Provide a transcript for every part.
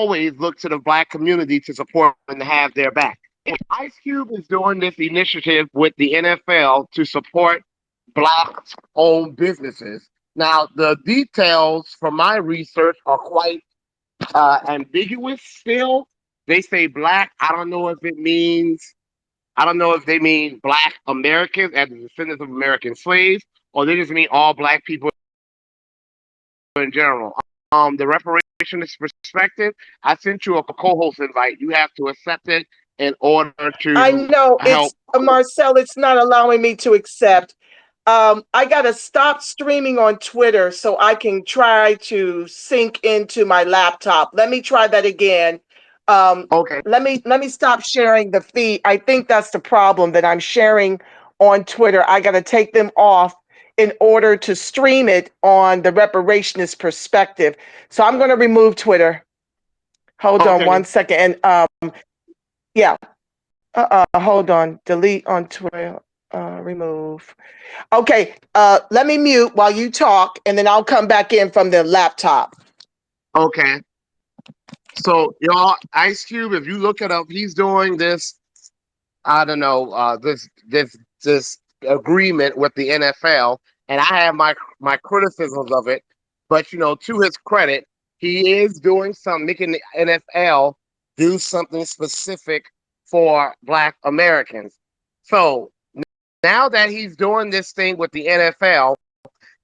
always look to the black community to support and to have their back. Ice Cube is doing this initiative with the NFL to support black-owned businesses. Now, the details from my research are quite ambiguous still. They say black. I don't know if they mean black Americans as the descendants of American slaves, or they just mean all black people in general. The reparationist perspective, I sent you a co-host invite. You have to accept it in order I to know help. it's Marcel, it's not allowing me to accept. I got to stop streaming on Twitter so I can try to sync into my laptop. Let me try that again. Okay. Let me stop sharing the feed. I think that's the problem that I'm sharing on Twitter. I got to take them off in order to stream it on the reparationist perspective. So I'm going to remove Twitter. Hold on Okay. one second. And yeah, hold on. Delete on Twitter. Remove. Okay, let me mute while you talk, and then I'll come back in from the laptop. Okay. So, y'all, Ice Cube, if you look it up, he's doing this. I don't know this agreement with the NFL, and I have my criticisms of it. But to his credit, he is doing something, making the NFL do something specific for Black Americans. So now that he's doing this thing with the NFL,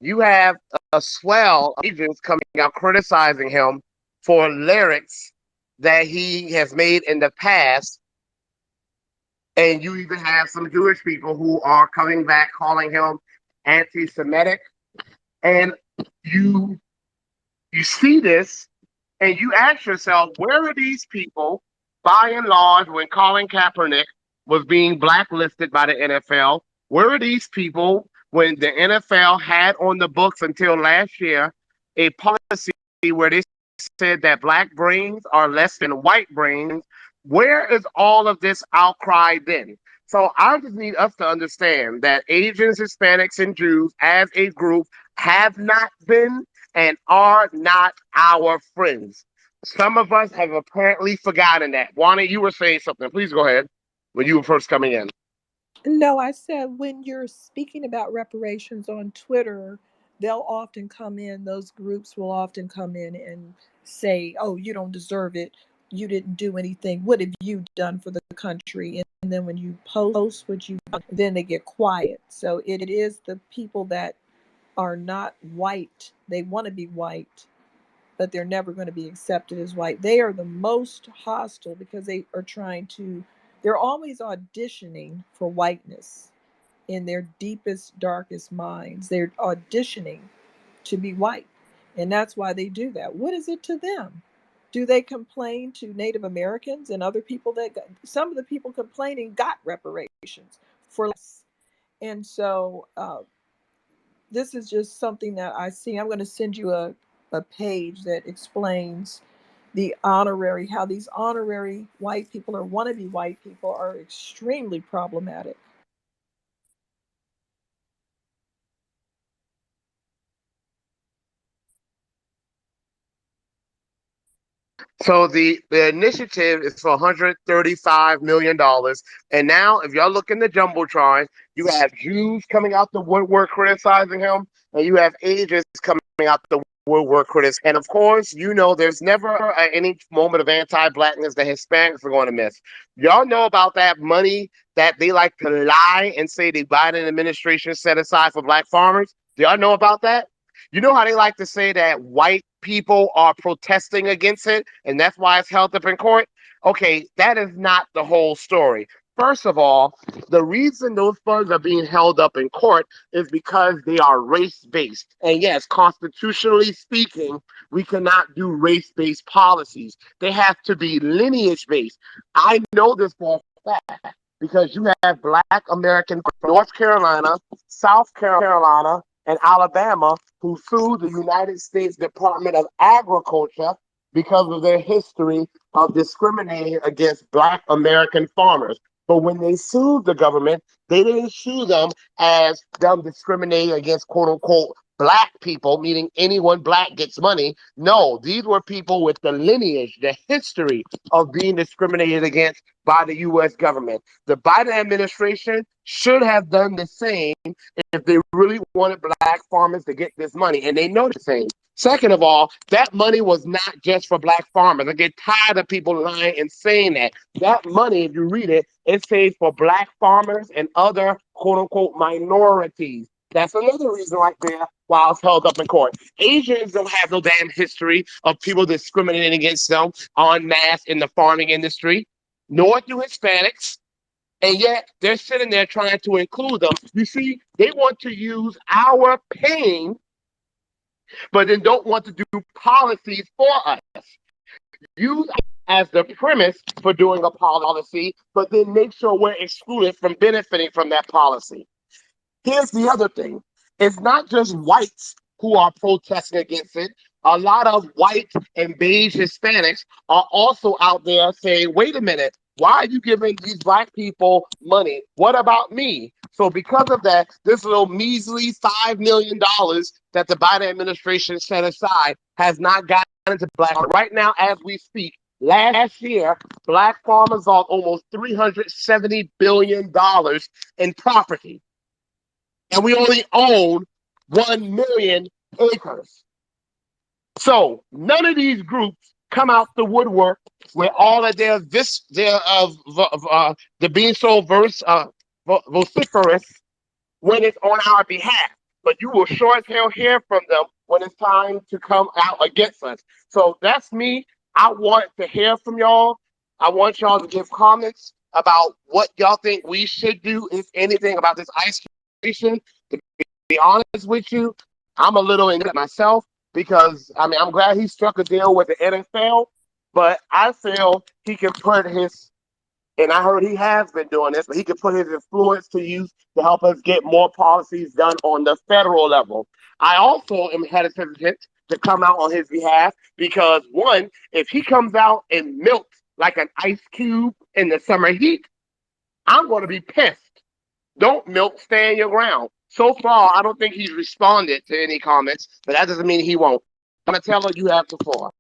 you have a swell of agents coming out criticizing him for lyrics that he has made in the past, and you even have some Jewish people who are coming back calling him anti-Semitic. And you you see this and you ask yourself, where are these people by and large when Colin Kaepernick was being blacklisted by the NFL? Where are these people when the NFL had on the books until last year a policy where they said that black brains are less than white brains? Where is all of this outcry then? So I just need us to understand that Asians, Hispanics, and Jews as a group have not been and are not our friends. Some of us have apparently forgotten that. Wanda, you were saying something. Please go ahead when you were first coming in. No, I said when you're speaking about reparations on Twitter, they'll often come in, those groups will often come in and say, oh, you don't deserve it. You didn't do anything. What have you done for the country? And then when you post what you done, then they get quiet. So it is the people that are not white. They want to be white, but they're never going to be accepted as white. They are the most hostile because they are they're always auditioning for whiteness in their deepest, darkest minds. They're auditioning to be white. And that's why they do that. What is it to them? Do they complain to Native Americans and other people some of the people complaining got reparations for less? And so this is just something that I see. I'm going to send you a page that explains how these honorary white people or wannabe white people are extremely problematic. So the initiative is for $135 million. And now, if y'all look in the jumbotron, you have Jews coming out the woodwork criticizing him, and you have Asians coming out the woodwork criticizing. And of course, there's never any moment of anti-blackness that Hispanics are going to miss. Y'all know about that money that they like to lie and say the Biden administration set aside for black farmers? Do y'all know about that? You know how they like to say that white people are protesting against it and that's why it's held up in court? Okay, that is not the whole story. First of all, the reason those funds are being held up in court is because they are race based. And yes, constitutionally speaking, we cannot do race based policies. They have to be lineage based. I know this for a fact because you have black Americans from North Carolina, South Carolina, and Alabama who sued the United States Department of Agriculture because of their history of discriminating against black American farmers. But when they sued the government, they didn't sue them as them discriminating against quote unquote black people, meaning anyone black gets money. No, these were people with the lineage, the history of being discriminated against by the U.S. government. The Biden administration should have done the same if they really wanted black farmers to get this money, and they know the same. Second of all, that money was not just for black farmers. I get tired of people lying and saying that. That money, if you read it, it says for black farmers and other quote unquote minorities. That's another reason right there why I was held up in court. Asians don't have no damn history of people discriminating against them en masse in the farming industry, nor do Hispanics. And yet they're sitting there trying to include them. You see, they want to use our pain, but then don't want to do policies for us. Use as the premise for doing a policy, but then make sure we're excluded from benefiting from that policy. Here's the other thing. It's not just whites who are protesting against it. A lot of white and beige Hispanics are also out there saying, wait a minute, why are you giving these black people money? What about me? So because of that, this little measly $5 million that the Biden administration set aside has not gotten into black. Right now, as we speak, last year, black farmers lost almost $370 billion in property, and we only own 1 million acres. So none of these groups come out the woodwork with all of their the being so vociferous when it's on our behalf. But you will sure as hell hear from them when it's time to come out against us. So that's me. I want to hear from y'all. I want y'all to give comments about what y'all think we should do, if anything, about this ice creation. To be honest with you, I'm a little in it myself because I mean I'm glad he struck a deal with the NFL, but I feel he can put his, and I heard he has been doing this, but he can put his influence to use to help us get more policies done on the federal level. I also am hesitant to come out on his behalf because one, if he comes out and milks like an ice cube in the summer heat, I'm going to be pissed. Don't milk, stay in your ground. So far, I don't think he's responded to any comments, but that doesn't mean he won't. I'm gonna tell her you have the floor.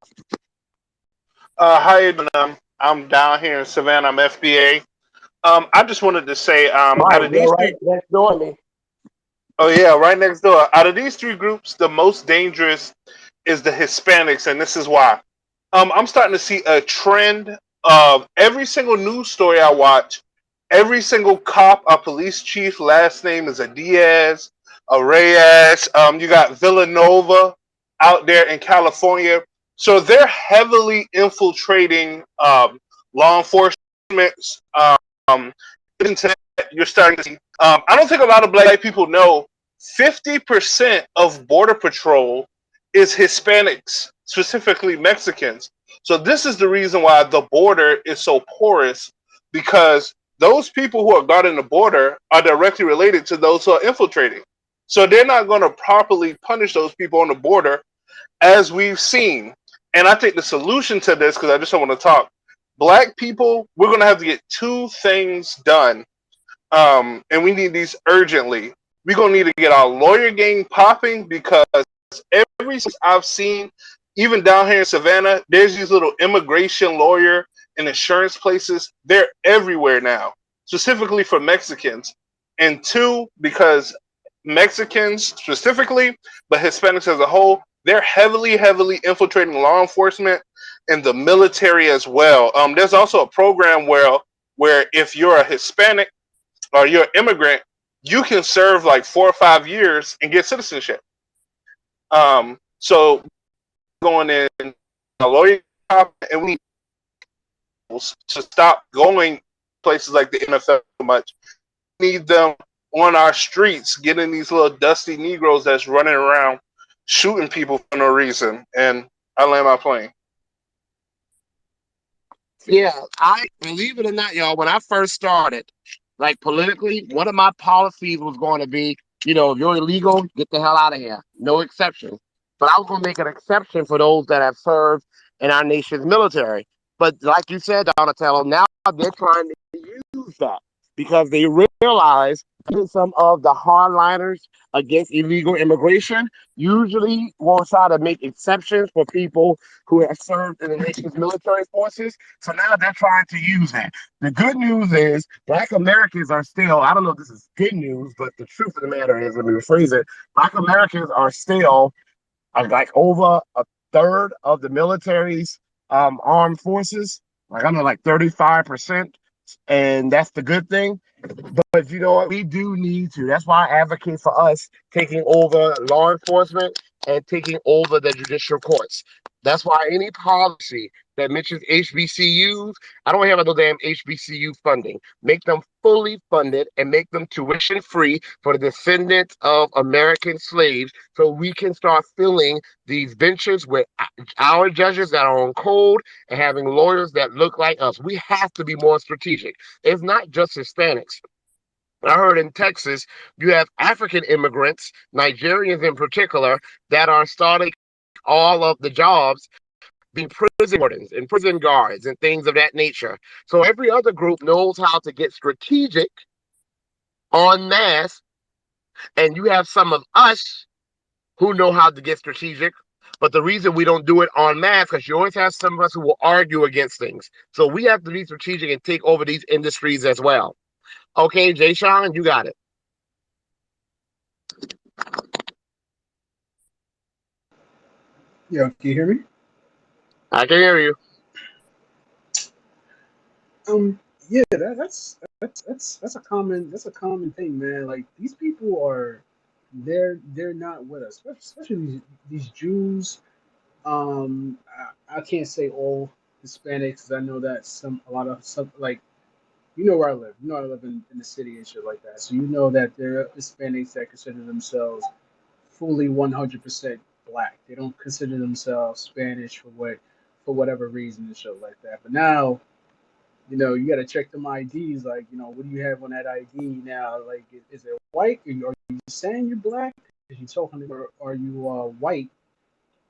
How you doing? I'm down here in Savannah. I'm FBA. I just wanted to say, out Right, of you're these right three, next door to me. oh yeah, right next door. Out of these three groups, the most dangerous is the Hispanics, and this is why. I'm starting to see a trend of every single news story I watch, every single cop, a police chief, last name is a Diaz, a Reyes. You got Villanova out there in California. So they're heavily infiltrating law enforcement. Um, you're starting to see. I don't think a lot of black people know 50% of Border Patrol is Hispanics, specifically Mexicans. So this is the reason why the border is so porous, because those people who are guarding the border are directly related to those who are infiltrating. So they're not going to properly punish those people on the border, as we've seen. And I think the solution to this, because I just don't want to talk, black people, we're going to have to get two things done. And we need these urgently. We're going to need to get our lawyer game popping, because every since I've seen, even down here in Savannah, there's these little immigration lawyer and insurance places. They're everywhere now, specifically for Mexicans. And two, because Mexicans specifically, but Hispanics as a whole, they're heavily, heavily infiltrating law enforcement and the military as well. There's also a program where if you're a Hispanic or you're an immigrant, you can serve like 4 or 5 years and get citizenship. So going in a lawyer, and we need to stop going places like the NFL so much. We need them on our streets, getting these little dusty Negroes that's running around shooting people for no reason. And I land my plane. Yeah, I believe it or not, y'all. When I first started, like politically, one of my policies was going to be, if you're illegal, get the hell out of here. No exceptions. But I was going to make an exception for those that have served in our nation's military. But like you said, Donatello, now they're trying to use that. because they realize some of the hardliners against illegal immigration usually will try to make exceptions for people who have served in the nation's military forces. So now they're trying to use that. The good news is Black Americans are still, I don't know if this is good news, but the truth of the matter is, let me rephrase it, Black Americans are still like over a third of the military's armed forces. Like I know, like 35%, and that's the good thing. But you know what? We do need to. That's why I advocate for us taking over law enforcement and taking over the judicial courts. That's why any policy that mentions HBCUs, I don't have no damn HBCU funding. Make them fully funded and make them tuition free for the descendants of American slaves so we can start filling these benches with our judges that are on code and having lawyers that look like us. We have to be more strategic. It's not just Hispanics. I heard in Texas, you have African immigrants, Nigerians in particular, that are starting all of the jobs being prison wardens and prison guards and things of that nature. So every other group knows how to get strategic en masse, and you have some of us who know how to get strategic. But the reason we don't do it en masse, because you always have some of us who will argue against things. So we have to be strategic and take over these industries as well. Okay, Jay Sean, you got it. Yeah, can you hear me? I can hear you. Yeah, that's a common thing, man. Like these people are, they're not with us, especially these Jews. I can't say all Hispanics, 'cause I know that a lot of some like you know where I live. You know I live in the city and shit like that. So you know that there are Hispanics that consider themselves fully 100% black. They don't consider themselves Spanish for whatever reason and shit like that. But now, you got to check them IDs. Like, what do you have on that ID now? Like, is it white? Are you saying you're black? Is you talking, or are you white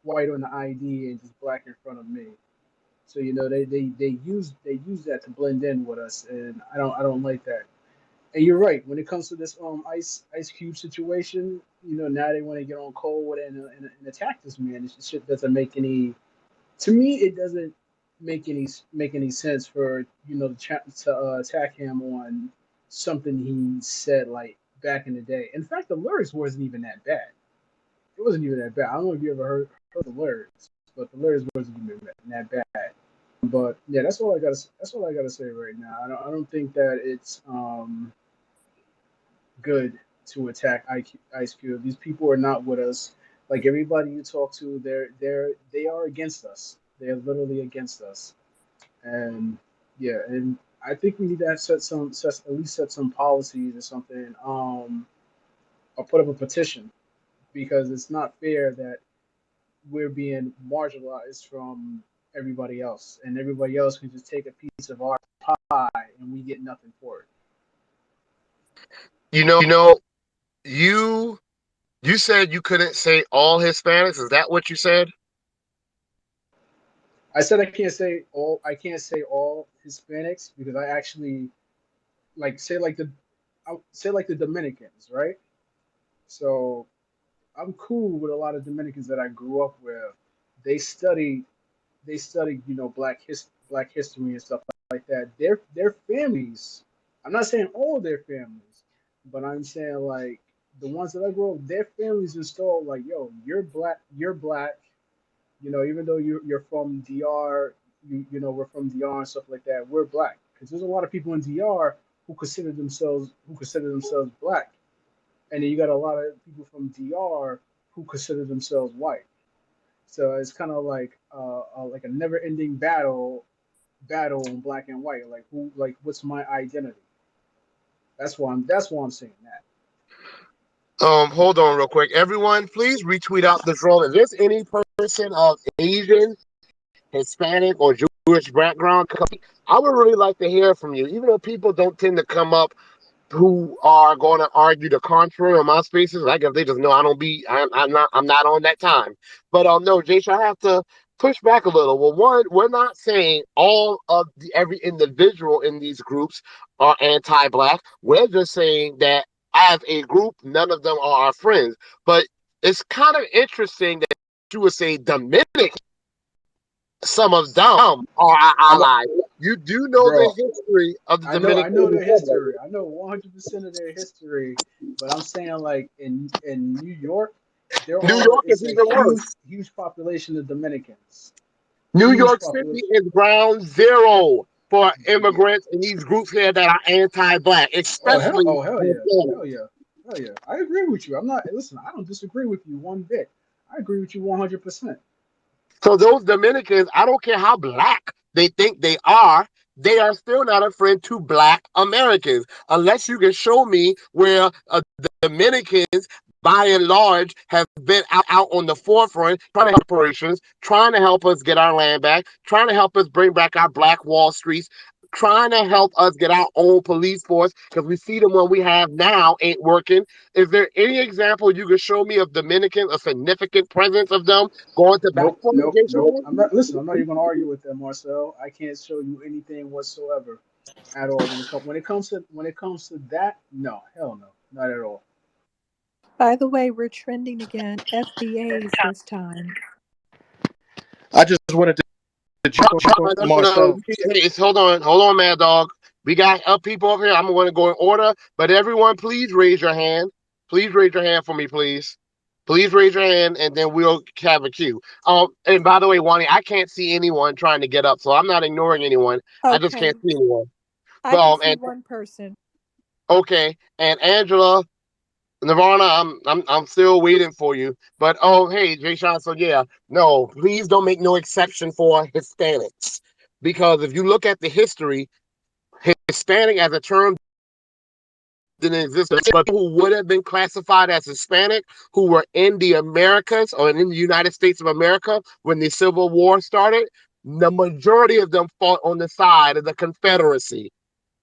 on the ID and just black in front of me? So they use that to blend in with us, and I don't like that. And you're right. When it comes to this Ice Cube situation, now they want to get on cold and attack this man. This shit doesn't make any. To me, it doesn't make any sense for to attack him on something he said like back in the day. In fact, the lyrics wasn't even that bad. It wasn't even that bad. I don't know if you ever heard the lyrics, but the lyrics wasn't even that bad. But yeah, that's all I gotta say right now. I don't think that it's good to attack Ice Cube. These people are not with us. Like everybody you talk to, they are against us. They are literally against us. And yeah, and I think we need to have at least set some policies or something. Or put up a petition because it's not fair that we're being marginalized from everybody else, and everybody else can just take a piece of our pie and we get nothing for it. You you said you couldn't say all Hispanics. Is that what you said? I said I can't say all Hispanics because I actually like say like the Dominicans, right? So I'm cool with a lot of Dominicans that I grew up with. They study they study black history and stuff like that. Their families. I'm not saying all their families, but I'm saying like the ones that I grew up, their families installed like, yo, you're black. Even though you're from DR, we're from DR and stuff like that. We're black because there's a lot of people in DR who consider themselves black, and then you got a lot of people from DR who consider themselves white. So it's kind of like a never-ending battle in black and white. What's my identity? That's why I'm saying that. Hold on real quick. Everyone, please retweet out this room. If there's any person of Asian, Hispanic, or Jewish background, I would really like to hear from you. Even though people don't tend to come up who are going to argue the contrary on my spaces, I guess they just know I don't be, I'm not on that time. But no, Jason, I have to push back a little. Well, one, we're not saying every individual in these groups are anti-black. We're just saying that as a group, none of them are our friends. But it's kind of interesting that you would say Dominican, some of them are our I'm not, allies. You do know the bro. history of the I Dominican know their Republic. history. I know 100% of their history. But I'm saying, like in New York, New York is it's a even worse. huge population of Dominicans. New Huge York City population. is ground zero for Yeah. immigrants and these groups here that are anti-black, especially Oh hell yeah, Hispanic. hell yeah, hell yeah. I agree with you. I'm not. Listen, I don't disagree with you one bit. I agree with you 100%. So those Dominicans, I don't care how black they think they are still not a friend to black Americans unless you can show me where the Dominicans, by and large, have been out on the forefront trying to help operations, trying to help us get our land back, trying to help us bring back our Black Wall Streets, trying to help us get our own police force because we see the one we have now ain't working. Is there any example you could show me of Dominicans, a significant presence of them going to bat for you, Nope. Jason? I'm not. Listen, I'm not even gonna argue with them, Marcel. I can't show you anything whatsoever at all when it comes to that. No, hell no, not at all. By the way, we're trending again. FBAs this time. I just wanted to jump on No. Marcel. Hey, hold on, Mad Dog. We got people up here. I'm going to go in order, but everyone, please raise your hand. Please raise your hand for me, please. Please raise your hand, and then we'll have a queue. And by the way, Wani, I can't see anyone trying to get up, so I'm not ignoring anyone. I just Okay. can't see anyone. I But can see and one person. okay, and Angela, Nirvana, I'm still waiting for you. But oh, hey, Jay Sean. So yeah, no, please don't make no exception for Hispanics because if you look at the history, Hispanic as a term didn't exist. But people who would have been classified as Hispanic, who were in the Americas or in the United States of America when the Civil War started, the majority of them fought on the side of the Confederacy.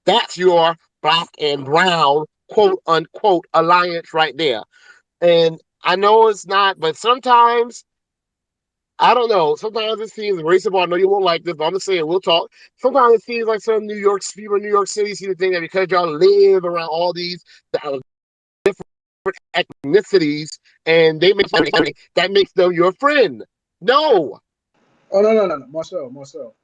That's your black and brown quote unquote alliance right there. And I know it's not, but sometimes I don't know. Sometimes it seems raceable. I know you won't like this, but I'm just saying we'll talk. Sometimes it seems like some New York people in New York City seem to think that because y'all live around all these ethnicities and they make money, that makes them your friend. No. Oh no, Marcel.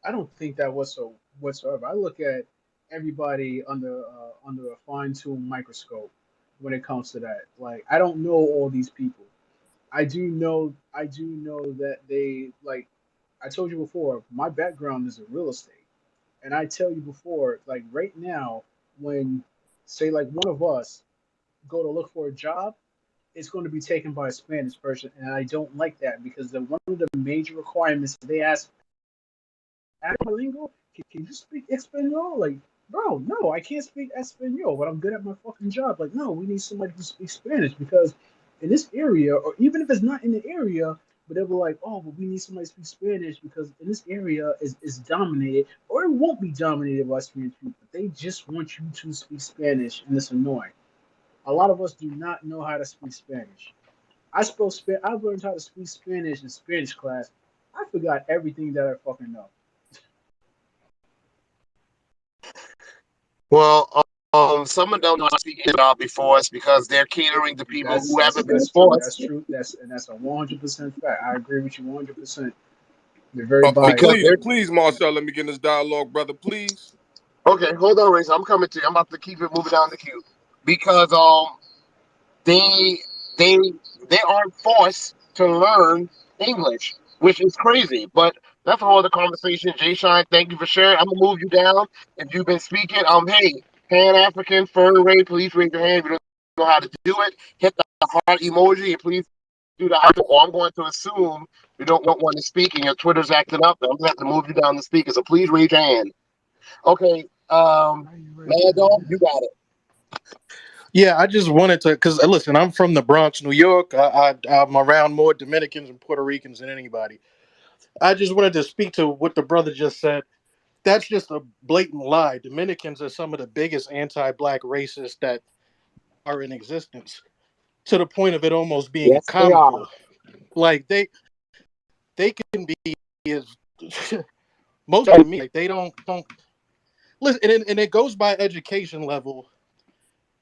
I don't think that whatsoever. I look at everybody under a fine tuned microscope when it comes to that. Like I don't know all these people. I do know that they like I told you before, my background is in real estate. And I tell you before, like right now, when say like one of us go to look for a job, it's going to be taken by a Spanish person, and I don't like that because one of the major requirements they ask bilingual, can you speak Espanol? Like, bro, no, I can't speak Espanol, but I'm good at my fucking job. Like, no, we need somebody who speaks Spanish because in this area, or even if it's not in the area, but they were like, oh, but we need somebody to speak Spanish because in this area is dominated, or it won't be dominated by Spanish people. They just want you to speak Spanish, and it's annoying. A lot of us do not know how to speak Spanish. I learned how to speak Spanish in Spanish class. I forgot everything that I fucking know. Well, some of them not speaking about before us because they're catering to people who haven't been That's true. forced That's true. That's a 100% fact. I agree with you 100%. They're very because biased. Please, they're please, Marcel, let me get in this dialogue, brother. Please. okay. Hold on, Race. I'm coming to you. I'm about to keep it moving down the queue because they they they aren't forced to learn English, which is crazy. But that's a whole other conversation. Jay Shine, thank you for sharing. I'm gonna move you down if you've been speaking. Hey, Pan African, Fern Ray, please raise your hand if you don't know how to do it. Hit the heart emoji and please do that. Or I'm going to assume you don't want to speak and your Twitter's acting up. I'm gonna have to move you down the speaker. So please raise your hand. Okay, How you raise your Mad Dog, hand? you got it. Yeah, I just wanted to, because listen, I'm from the Bronx, New York. I'm around more Dominicans and Puerto Ricans than anybody. I just wanted to speak to what the brother just said. That's just a blatant lie. Dominicans are some of the biggest anti-black racists that are in existence, to the point of it almost being Yes, they are. comical. Like they can be as most of me like they don't listen, and it goes by education level.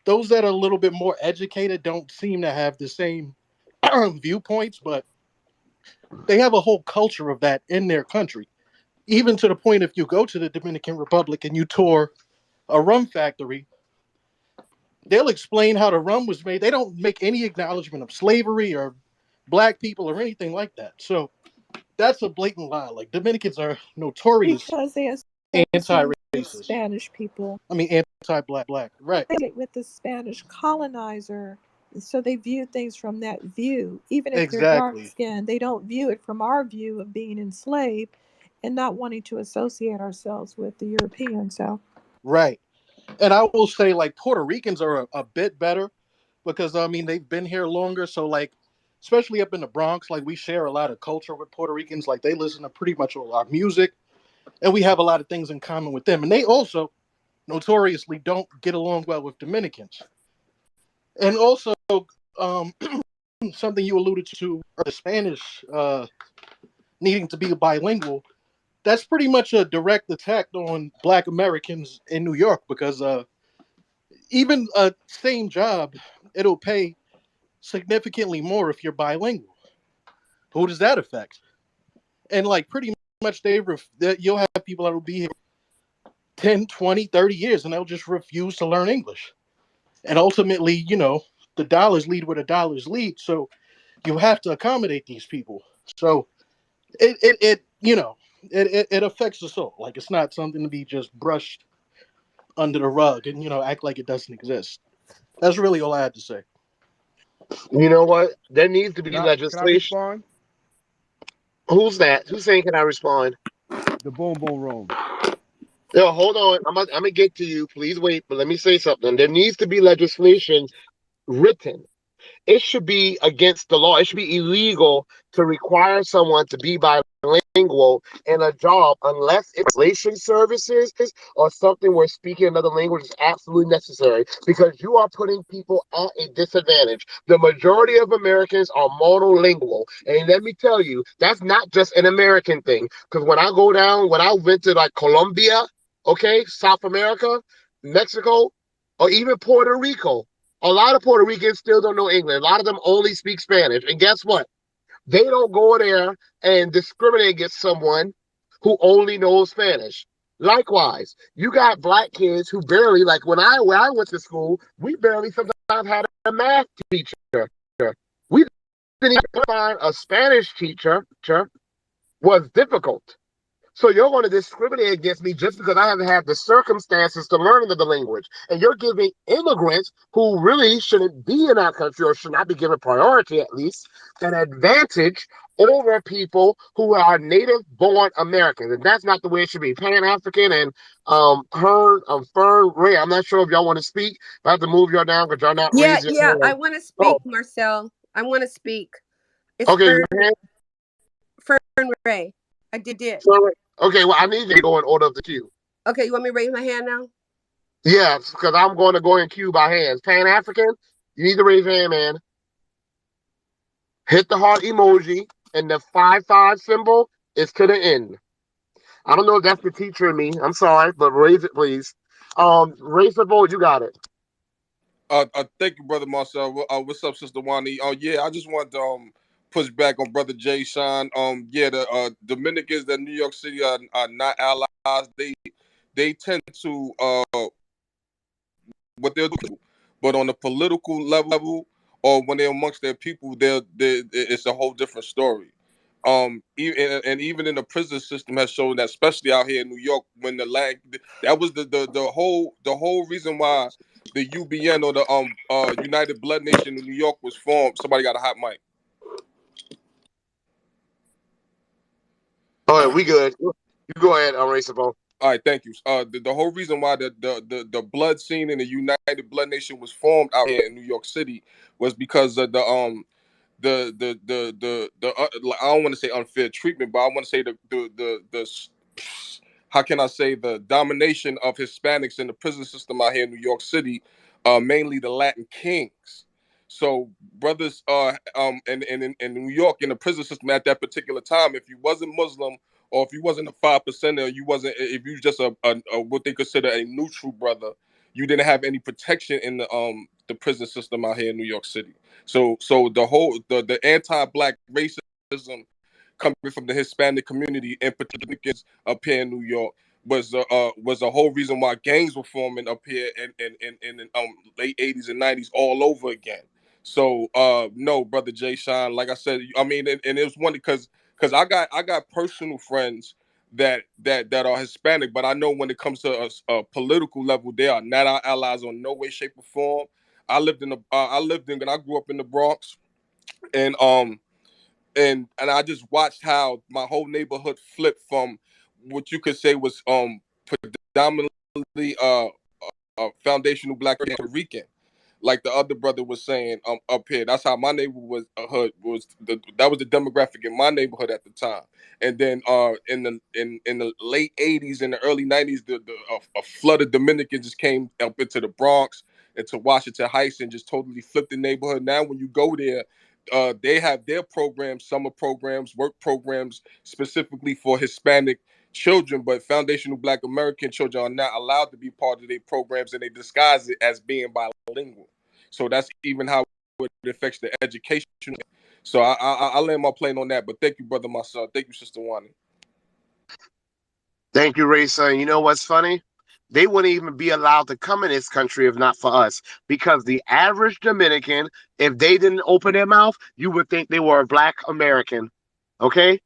Those that are a little bit more educated don't seem to have the same viewpoints, but they have a whole culture of that in their country. Even to the point, if you go to the Dominican Republic and you tour a rum factory, they'll explain how the rum was made. They don't make any acknowledgement of slavery or black people or anything like that. So that's a blatant lie. Like Dominicans are notorious because they associate with anti-racist. Spanish people. I mean anti-black. Right. They with the Spanish colonizer. So they view things from that view. Even if they're dark Exactly. skinned, they don't view it from our view of being enslaved and not wanting to associate ourselves with the European. So Right. And I will say like Puerto Ricans are a bit better because I mean they've been here longer. So like especially up in the Bronx, like we share a lot of culture with Puerto Ricans. Like they listen to pretty much all our music and we have a lot of things in common with them. And they also notoriously don't get along well with Dominicans. And also, um, something you alluded to, the Spanish needing to be bilingual. That's pretty much a direct attack on Black Americans in New York because even a same job, it'll pay significantly more if you're bilingual. Who does that affect? And like pretty much you'll have people that will be here 10, 20, 30 years and they'll just refuse to learn English. And ultimately, the dollars lead where the dollars lead. So you have to accommodate these people. So it affects us all. Like it's not something to be just brushed under the rug and act like it doesn't exist. That's really all I had to say. You know what? There needs to be Can I legislation. respond? Who's that? Who's saying, can I respond? The boom boom room. No, hold on. I'm gonna get to you. Please wait, but let me say something. There needs to be legislation written. It should be against the law. It should be illegal to require someone to be bilingual in a job unless it's relation services or something where speaking another language is absolutely necessary because you are putting people at a disadvantage. The majority of Americans are monolingual. And let me tell you, that's not just an American thing. Because when I went to like Colombia, okay, South America, Mexico, or even Puerto Rico, a lot of Puerto Ricans still don't know English. A lot of them only speak Spanish. And guess what? They don't go there and discriminate against someone who only knows Spanish. Likewise, you got black kids who barely, like when I went to school, we barely sometimes had a math teacher. We didn't even find a Spanish teacher was difficult. So you're going to discriminate against me just because I haven't had the circumstances to learn the language. And you're giving immigrants who really shouldn't be in our country or should not be given priority at least an advantage over people who are native born Americans. And that's not the way it should be. Pan African and Fern Ray. I'm not sure if y'all want to speak. I have to move y'all down because y'all not Yeah, raising yeah. your I hand. want to Oh, speak, Marcel. I want to speak. It's okay. Fern Ray. I did. Okay, well, I need you to go in order of the queue. Okay, you want me to raise my hand now? Yeah, because I'm going to go in queue by hands. Pan African, you need to raise your hand, man. Hit the heart emoji, and the 5-5 symbol is to the end. I don't know if that's the teacher in me. I'm sorry, but raise it, please. Raise the vote. You got it. Thank you, brother Marcel. What's up, sister Wani? Yeah, I just want to push back on brother Jay Sean. Yeah, the Dominicans that New York City are not allies. They tend to what they'll do, but on the political level or when they're amongst their people, it's a whole different story. And even in the prison system has shown that, especially out here in New York, when that was the whole reason why the UBN or the United Blood Nation in New York was formed. Somebody got a hot mic. All right, we good. You go ahead, raise the vote. All right, thank you. The whole reason why the blood scene in the United Blood Nation was formed out here in New York City was because of the I don't want to say unfair treatment, but I want to say the how can I say the domination of Hispanics in the prison system out here in New York City, mainly the Latin Kings. So brothers, in New York in the prison system at that particular time, if you wasn't Muslim or if you wasn't a 5%er, you wasn't, if you was just a what they consider a neutral brother, you didn't have any protection in the prison system out here in New York City. So the anti-black racism coming from the Hispanic community, in particular up here in New York, was a whole reason why gangs were forming up here in late 80s and 90s all over again. So no, brother Jay Sean, like I said, I mean, and it was one because I got personal friends that are Hispanic, but I know when it comes to a political level, they are not our allies on no way, shape, or form. And I grew up in the Bronx, and and I just watched how my whole neighborhood flipped from what you could say was predominantly foundational black Puerto Rican, like the other brother was saying up here. That's how my neighborhood that was the demographic in my neighborhood at the time. And then in the late 80s and the early 90s, a flood of Dominicans just came up into the Bronx, into Washington Heights, and just totally flipped the neighborhood. Now when you go there, they have their programs, summer programs, work programs specifically for Hispanic children, but foundational Black American children are not allowed to be part of their programs, and they disguise it as being bilingual. So that's even how it affects the education. So I land my plane on that. But thank you, brother, my son. Thank you, sister Wani. Thank you, Ray son. You know what's funny? They wouldn't even be allowed to come in this country if not for us. Because the average Dominican, if they didn't open their mouth, you would think they were a black American. Okay?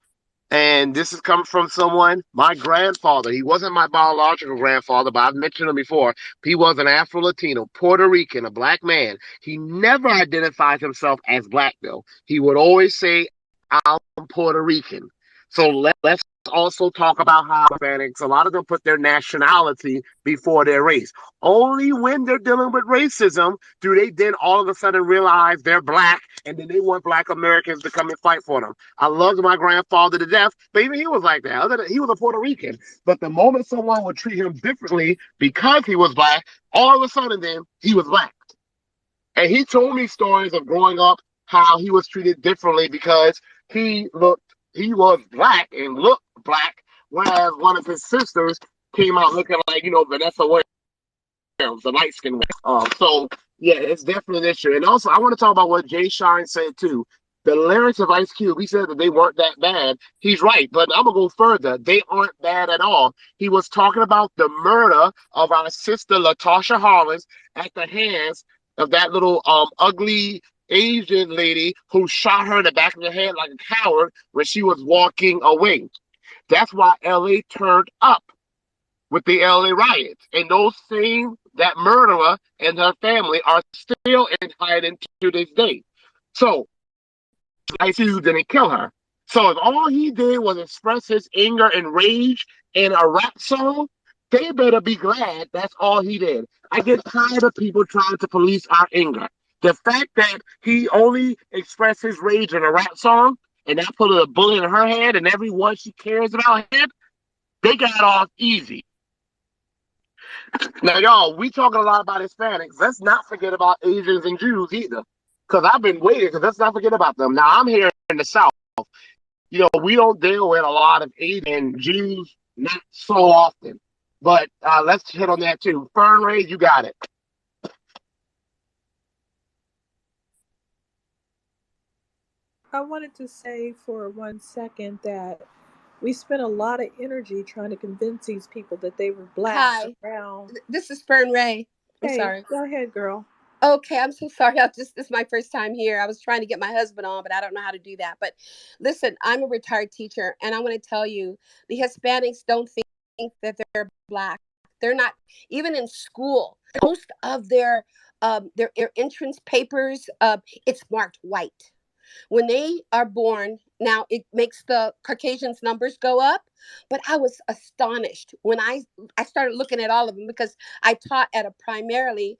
And this is coming from someone, my grandfather. He wasn't my biological grandfather, but I've mentioned him before. He was an Afro Latino, Puerto Rican, a black man. He never identified himself as black, though. He would always say, I'm Puerto Rican. So let's also talk about how Hispanics, a lot of them put their nationality before their race. Only when they're dealing with racism do they then all of a sudden realize they're black and then they want black Americans to come and fight for them. I loved my grandfather to death, but even he was like that. He was a Puerto Rican. But the moment someone would treat him differently because he was black, all of a sudden then he was black. And he told me stories of growing up, how he was treated differently because he was black and looked black, whereas one of his sisters came out looking like, Vanessa Williams, the light skin. So yeah, it's definitely an issue. And also, I want to talk about what Jay Shine said too. The lyrics of Ice Cube, he said that they weren't that bad. He's right, but I'm gonna go further. They aren't bad at all. He was talking about the murder of our sister Latasha Harlins at the hands of that little ugly Asian lady who shot her in the back of the head like a coward when she was walking away. That's why LA turned up with the LA riots. And that murderer and her family are still in hiding to this day. So I see who didn't kill her. So if all he did was express his anger and rage in a rap song, they better be glad that's all he did. I get tired of people trying to police our anger. The fact that he only expressed his rage in a rap song and that put a bullet in her head and everyone she cares about him, they got off easy. Now, y'all, we talking a lot about Hispanics. Let's not forget about Asians and Jews either. Because I've been waiting, because let's not forget about them. Now, I'm here in the South. We don't deal with a lot of Asian Jews, not so often. But let's hit on that too. Fern Ray, you got it. I wanted to say for 1 second that we spent a lot of energy trying to convince these people that they were black Hi, around. this is Fern Ray. I'm Hey, sorry. go ahead, girl. Okay, I'm so sorry. This is my first time here. I was trying to get my husband on, but I don't know how to do that. But listen, I'm a retired teacher, and I want to tell you, the Hispanics don't think that they're black. They're not even in school. Most of their entrance papers, it's marked white. When they are born, now it makes the Caucasians numbers go up, but I was astonished when I started looking at all of them because I taught at a primarily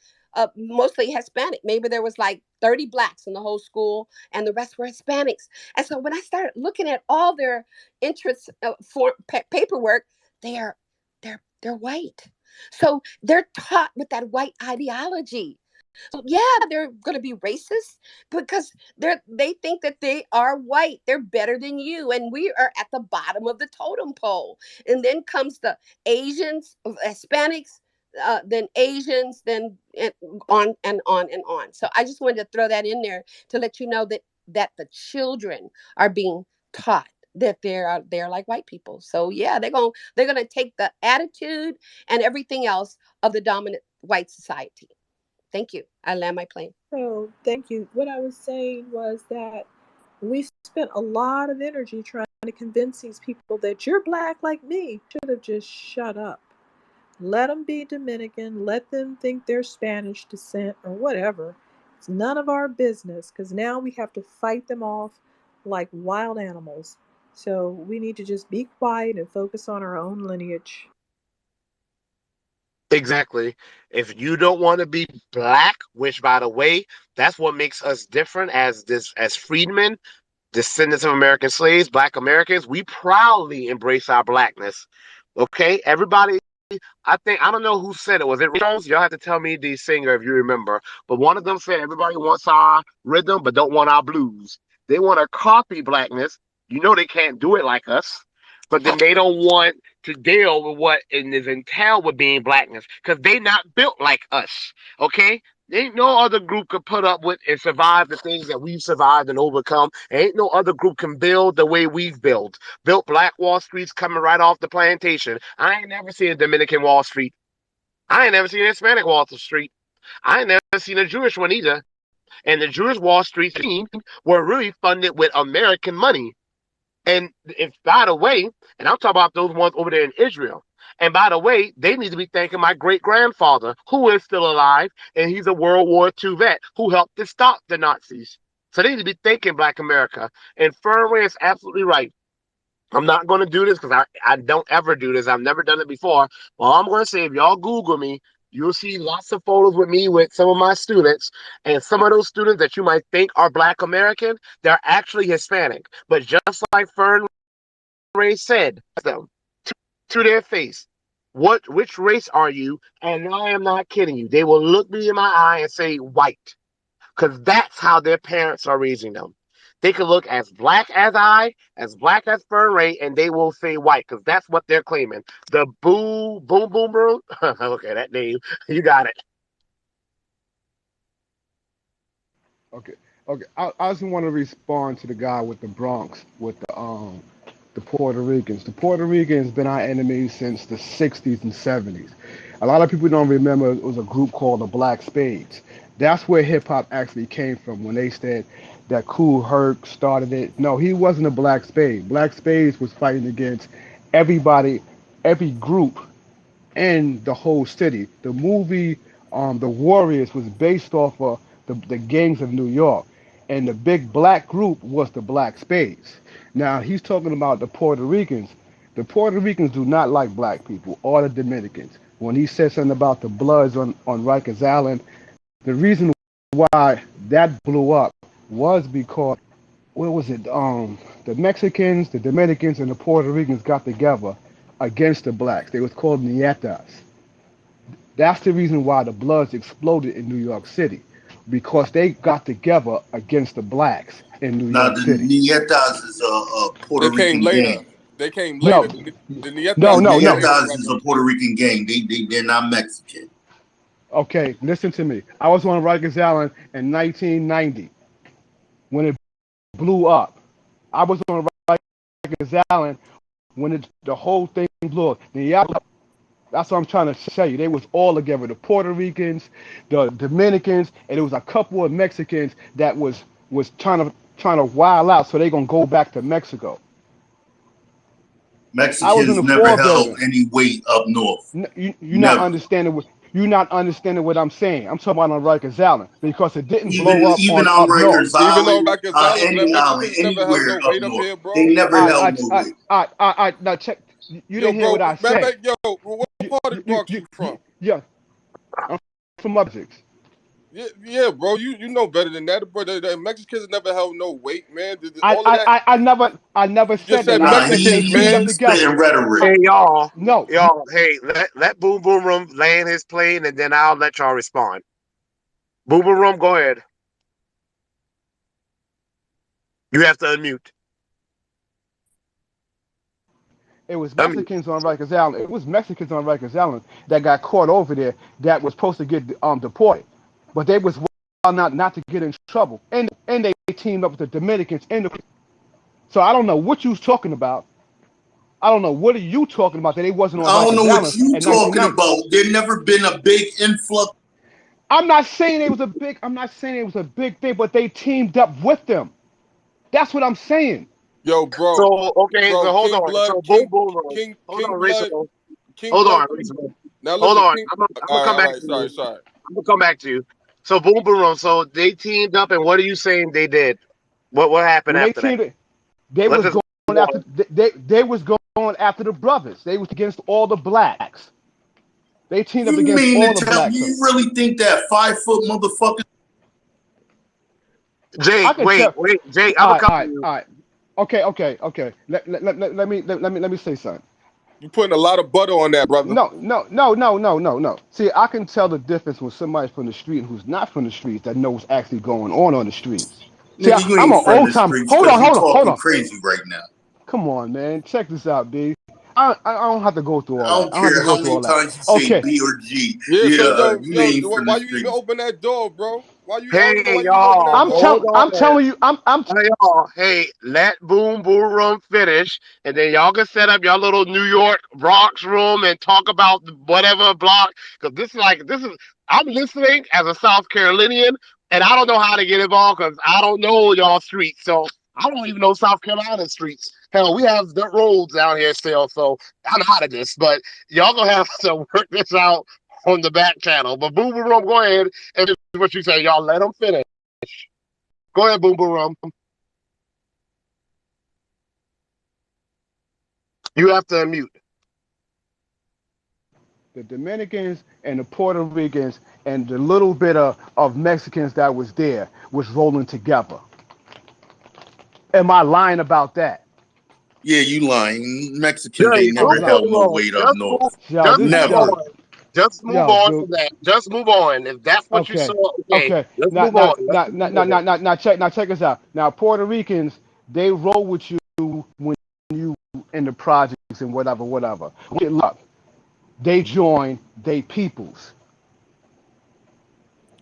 mostly Hispanic. Maybe there was like 30 blacks in the whole school and the rest were Hispanics. And so when I started looking at all their entrance for paperwork, they're white. So they're taught with that white ideology. So yeah, they're going to be racist because they think that they are white. They're better than you, and we are at the bottom of the totem pole. And then comes the Asians, Hispanics, then Asians, then on and on and on. So I just wanted to throw that in there to let you know that the children are being taught that they're like white people. So yeah, they're gonna take the attitude and everything else of the dominant white society. Thank you. I land my plane. So thank you. What I was saying was that we spent a lot of energy trying to convince these people that you're black like me. Should have just shut up. Let them be Dominican. Let them think they're Spanish descent or whatever. It's none of our business because now we have to fight them off like wild animals. So we need to just be quiet and focus on our own lineage. Exactly. If you don't want to be black, which by the way, that's what makes us different as freedmen, descendants of American slaves, black Americans, we proudly embrace our blackness. Okay? Everybody, I think I don't know who said it. Was it Jones? Y'all have to tell me the singer if you remember. But one of them said everybody wants our rhythm but don't want our blues. They want to copy blackness. You know they can't do it like us. But then they don't want to deal with what is entailed with being blackness because they not built like us. Okay? Ain't no other group could put up with and survive the things that we've survived and overcome. Ain't no other group can build the way we've built. Built Black Wall Streets coming right off the plantation. I ain't never seen a Dominican Wall Street. I ain't never seen a Hispanic Wall Street. I ain't never seen a Jewish one either. And the Jewish Wall Street were really funded with American money. And if by the way, and I'm talking about those ones over there in Israel. And by the way, they need to be thanking my great grandfather, who is still alive, and he's a World War II vet who helped to stop the Nazis. So they need to be thanking Black America. And Fernway is absolutely right. I'm not going to do this because I don't ever do this. I've never done it before. Well, I'm going to say if y'all Google me, you'll see lots of photos with me with some of my students. And some of those students that you might think are Black American, they're actually Hispanic. But just like Fern Ray said, them to their face, which race are you? And I am not kidding you. They will look me in my eye and say white because that's how their parents are raising them. They can look as black as I, as black as Fern Ray, and they will say white because that's what they're claiming. The boom boom boom. Okay, that name, you got it. Okay, okay. I just want to respond to the guy with the Bronx with the Puerto Ricans. The Puerto Ricans been our enemies since the '60s and '70s. A lot of people don't remember it was a group called the Black Spades. That's where hip hop actually came from when they said that Kool Herc started it. No, he wasn't a Black Spade. Black Spades was fighting against everybody, every group and the whole city. The movie, The Warriors, was based off of the gangs of New York, and the big black group was the Black Spades. Now he's talking about the Puerto Ricans. The Puerto Ricans do not like black people or the Dominicans. When he said something about the Bloods on Rikers Island, the reason why that blew up was because what was it? The Mexicans, the Dominicans, and the Puerto Ricans got together against the blacks. They was called Nietas. That's the reason why the Bloods exploded in New York City, because they got together against the blacks in New Now York the City. Nietas is a Puerto They came Rican later. gang. They came later. No, The no, The Nietas no, came no. later, Nietas is brother. a Puerto Rican gang. They're not Mexican. Okay, listen to me. I was on Rikers Island in 1990 when it blew up. I was on Rikers Island when the whole thing blew up. That's what I'm trying to tell you. They was all together. The Puerto Ricans, the Dominicans, and there was a couple of Mexicans that was trying to wild out, so they gonna go back to Mexico. I was in Mexicans the never four held building. any weight up north. You're not Never. understanding what you're not understanding what I'm saying. I'm talking about on Rikers Island because it didn't blow up Even on on up north. Rikers Even on Island, Rikers Island, any island, Mexicans never held anywhere no up weight up north, here, they bro. never held no weight. Now check. You Yo, didn't hear bro, what I matter of said. fact, yo, what part of the Bronx you from? Yeah, I'm from up six. Yeah, yeah, bro. You know better than that, bro. The Mexicans never held no weight, man. All of that. I never You just said that. said I Nah, said they Mexicans, he teamed up man. together. spitting rhetoric. I, Hey no, y'all, hey, let Boom Boom Room land his plane, and then I'll let y'all respond. Boomer Room, go ahead. You have to unmute. It was Unmute. Mexicans on Rikers Island. It was Mexicans on Rikers Island that got caught over there that was supposed to get deported, but they was not to get in trouble, and they teamed up with the Dominicans and the. So I don't know what you was talking about. I don't know what are you talking about that they wasn't on I don't know Rikers what Island you in talking 1990. about. There never been a big influx. I'm not saying it was a big. I'm not saying it was a big thing, but they teamed up with them. That's what I'm saying. Yo, bro, So okay, so bro, hold King on. Blood, So boom, boom, room. Hold King on, Blood, Rachel. King Hold Blood. on, Rachel. Now Hold listen, on. King. I'm gonna come All back right, to you. sorry. I'm gonna come back to you. So boom, boom, room. So they teamed up, and what are you saying they did? What happened When they after that? teamed, they Let's was just going move after on. they was going after the brothers. They was against all the blacks. They teamed up You against mean all to the tell me blacks. So you really think that 5 foot motherfucker? I Jake, can tell. wait, Jake. I'm All gonna right, come all to right, you. all right. Okay. Let me say something. You putting a lot of butter on that, brother. No. See, I can tell the difference when somebody's from the street and who's not from the streets that knows what's actually going on the streets. See, Nigga, you I'm ain't an from old the time. streets Hold because on, you hold on, hold talking on. crazy right now. Come on, man. Check this out, B. I don't have to go through all I that. don't I don't have to care go how through many all that. times you say Okay. B or G. Yeah, so Yeah, you ain't yo, from the why you even streets. open that door, bro? Why you? I don't even know Hey why you even open that y'all, door. hold I'm on. telling you. Hey y'all, hey, let Boom Boom Room finish, and then y'all can set up your little New York Bronx room and talk about whatever block. Because this is. I'm listening as a South Carolinian, and I don't know how to get involved because I don't know y'all streets. So I don't even know South Carolina streets. Hell, we have dirt roads down here still, so I'm out of this. But y'all gonna have to work this out on the back channel. But Boom Boom Room, go ahead and this is what you say. Y'all let them finish. Go ahead, Boom Boom Room. You have to unmute. The Dominicans and the Puerto Ricans and the little bit of Mexicans that was there was rolling together. Am I lying about that? Yeah, you lying. Mexicans Jay, ain't never boom, No. held boom, no room. weight up north. Yo, Just this move yo, Never. on. Just move yo, on dude. from that. Just move on. If that's what you saw, Okay. okay. Okay. Let's Now, move now, on. Let's now, keep now, it now, moving. check this out. Now, Puerto Ricans, they roll with you when you in the projects and whatever. Get luck. They join they peoples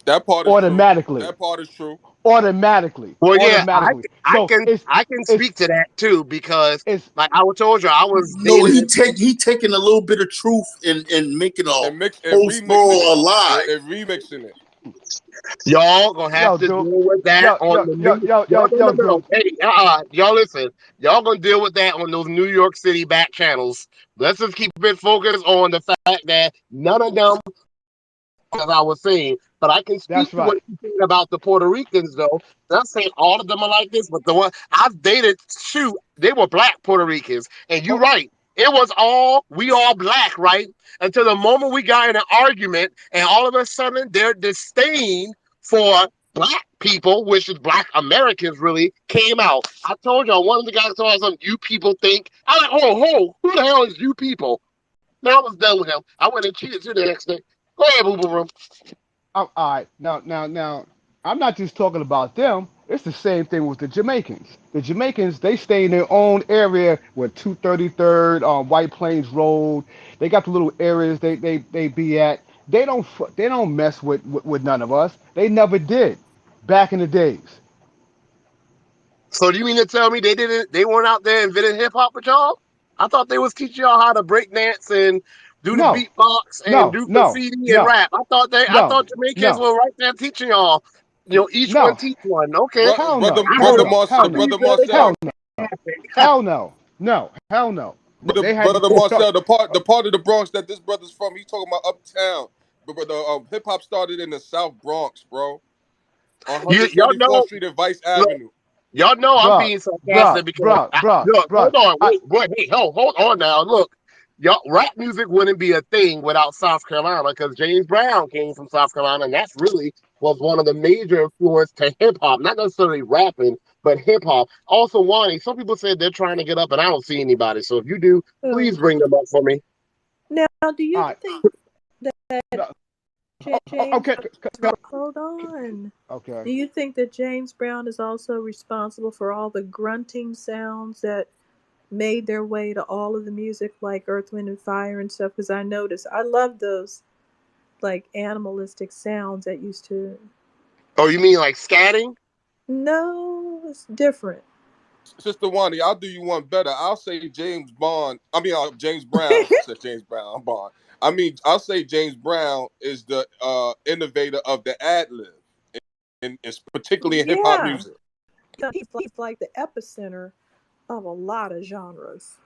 That part is true. automatically, That part is true. automatically, Well, yeah, automatically. I So can it's I can it's speak to that too because, it's like I told you, I was No, dating. he taking a little bit of truth and making a And mix and whole remixing story it. a lie. And remixing it. Y'all gonna have yo, to dude. deal with that Yo, on yo, the yo, new. yo, Y'all yo, yo, no. dude. Hey, y'all listen. Y'all gonna deal with that on those New York City back channels. Let's just keep it focused on the fact that none of them, as I was saying. But I can speak That's to what right. you said about the Puerto Ricans, though. Not saying all of them are like this, but the one I've dated, shoot, they were black Puerto Ricans. And you're Oh, right. It was we all black, right? Until the moment we got in an argument, and all of a sudden their disdain for black people, which is black Americans, really came out. I told y'all, one of the guys told us something, you people think. I like, who the hell is you people? Now I was done with him. I went and cheated too the next day. Go ahead, boo boo room. all right. Now. I'm not just talking about them. It's the same thing with the Jamaicans. The Jamaicans, they stay in their own area where 233rd White Plains Road. They got the little areas they be at. They don't mess with none of us. They never did back in the days. So do you mean to tell me they weren't out there inventing hip hop with y'all? I thought they was teaching y'all how to break dance and do the No, beatbox and no, do no, graffiti and no, rap. I no, thought Jamaicans no, were right there teaching y'all. Each one no. teach one. Okay. Bro, Hell brother no, I hell heard no, hell no, you Brother said hell Marcel. no, it. hell no, no, hell no. They had to Brother go tell. Marcel, the part of the Bronx that this brother's from, he's talking about uptown. But the hip hop started in the South Bronx, bro. On Y'all 174th know. Street and Vice Look, Avenue. y'all know I'm Bruh, being sarcastic because look, bruh. hold on, wait, hey, hold on now. Look, y'all rap music wouldn't be a thing without South Carolina because James Brown came from South Carolina, and that's really was one of the major influence to hip hop, not necessarily rapping, but hip hop. Also, Wani, some people said they're trying to get up, and I don't see anybody. So if you do, please Oh. bring them up for me. Now, do you All right, think that no, James, Okay, hold on. okay. Do you think that James Brown is also responsible for all the grunting sounds that made their way to all of the music like Earth, Wind, and Fire and stuff? Because I noticed, I love those like animalistic sounds that used to. Oh, you mean like scatting? No, it's different. Sister Wani, I'll do you one better. I'll say James Bond. I mean, James Brown. I said James Brown. I'm Bond. I mean, I'll say James Brown is the innovator of the ad lib, and it's particularly in hip hop Yeah, music. he's like the epicenter of a lot of genres.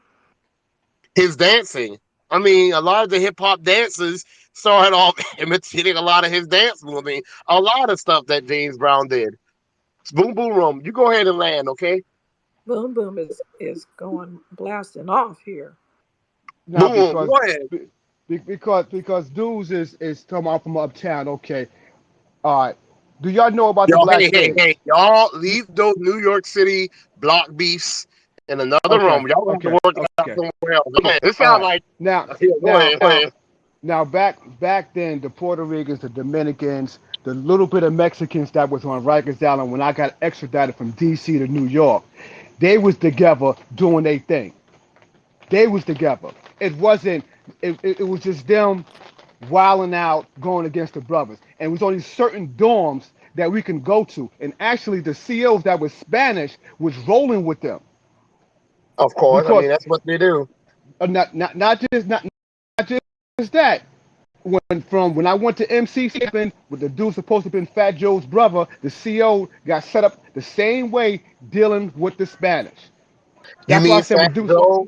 His dancing. I mean, a lot of the hip hop dancers started off imitating a lot of his dance moves. I mean, a lot of stuff that James Brown did. Boom Boom Room. You go ahead and land, okay? Boom Boom is going blasting off here. Now Boom. Go ahead. because dudes is talking about from uptown. Okay, all right. Do y'all know about the Y'all, black hey, stage? y'all leave those New York City block beefs in another Okay, room. Y'all gonna have to okay, work it out okay. somewhere else. It All sounds right. like Now, yeah, go now, ahead, go ahead. now, back then, the Puerto Ricans, the Dominicans, the little bit of Mexicans that was on Rikers Island when I got extradited from D.C. to New York, they was together doing their thing. They was together. It wasn't. It was just them wilding out, going against the brothers. And it was only certain dorms that we can go to. And actually, the COs that was Spanish was rolling with them Of course, I because mean that's what they do. not just that. When I went to MC Steppin, with the dude supposed to have been Fat Joe's brother, the CO got set up the same way dealing with the Spanish. You That's why I mean said Fat with dudes. Joe?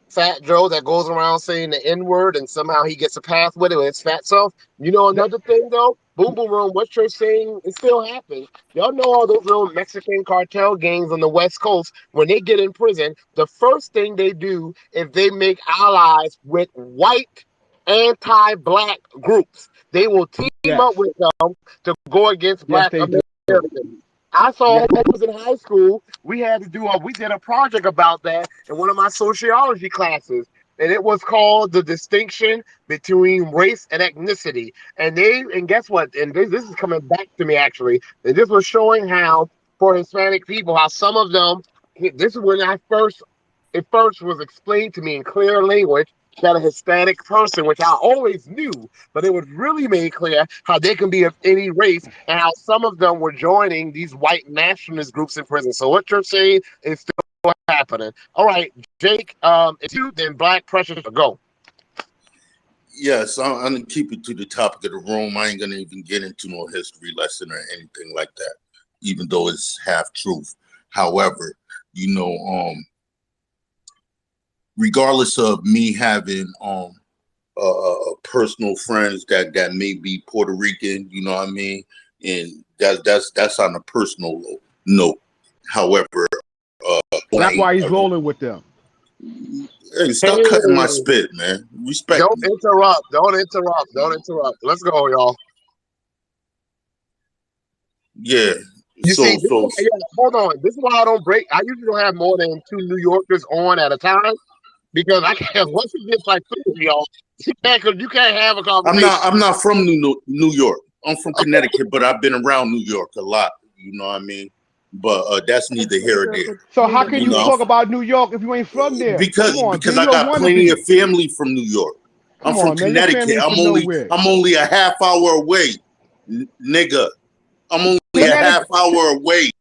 Fat Joe that goes around saying the N word and somehow he gets a pass with it with his fat self. You know That, another thing though? Boom Boom Room, what you're saying, it still happens. Y'all know all those little Mexican cartel gangs on the West Coast, when they get in prison, the first thing they do is they make allies with white anti-black groups. They will team up yes, with them to go against yes, black they do. Americans. I saw Yes, when I was in high school, we did a project about that in one of my sociology classes. And it was called the distinction between race and ethnicity. And guess what? And this is coming back to me actually. And this was showing how for Hispanic people, how some of them this is when I first it first was explained to me in clear language that a Hispanic person, which I always knew, but it was really made clear how they can be of any race and how some of them were joining these white nationalist groups in prison. So what you're saying is still happening. All right, Jake, it's you, then Black Pressure, go. Yes, I'm gonna keep it to the topic of the room. I ain't gonna even get into no history lesson or anything like that, even though it's half truth. However, you know, regardless of me having personal friends that may be Puerto Rican, you know what I mean, and that's on a personal note. However, that's like, why he's rolling with them. hey, Hey, stop cutting my spit, man. Respect don't me. interrupt. Don't interrupt. Don't interrupt. Let's go, y'all. Yeah. You see, So this is why, so yeah, hold on. This is why I don't break. I usually don't have more than two New Yorkers on at a time because I can't. Once it gets like three of y'all, you can't have a conversation. I'm not from New York. I'm from Connecticut, but I've been around New York a lot. You know what I mean? But that's neither here or there. So how Neither can You do you know, talk we. about New York if you ain't from there? Come on, because B, I you're a got plenty of wannabe. family from New York. I'm Come from on, man, your family Connecticut. ain't from nowhere. I'm only a half hour away, nigga. I'm only a half Connecticut. hour away.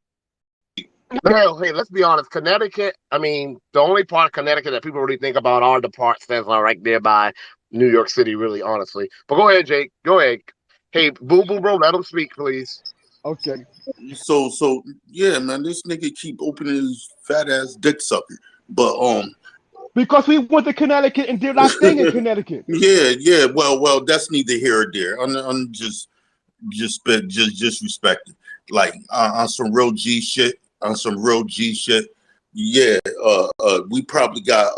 No, hey, let's be honest. Connecticut. I mean, the only part of Connecticut that people really think about are the parts that are right there by New York City. Really, honestly. But go ahead, Jake. Go ahead. Hey, Boom Boom Bro, let him speak, please. Okay. So yeah, man, this nigga keep opening his fat ass dick sucker. But Because we went to Connecticut and did our thing in Connecticut. yeah. Well, that's neither here or there. I'm just respecting. Like on some real G shit. On some real G shit. Yeah. We probably got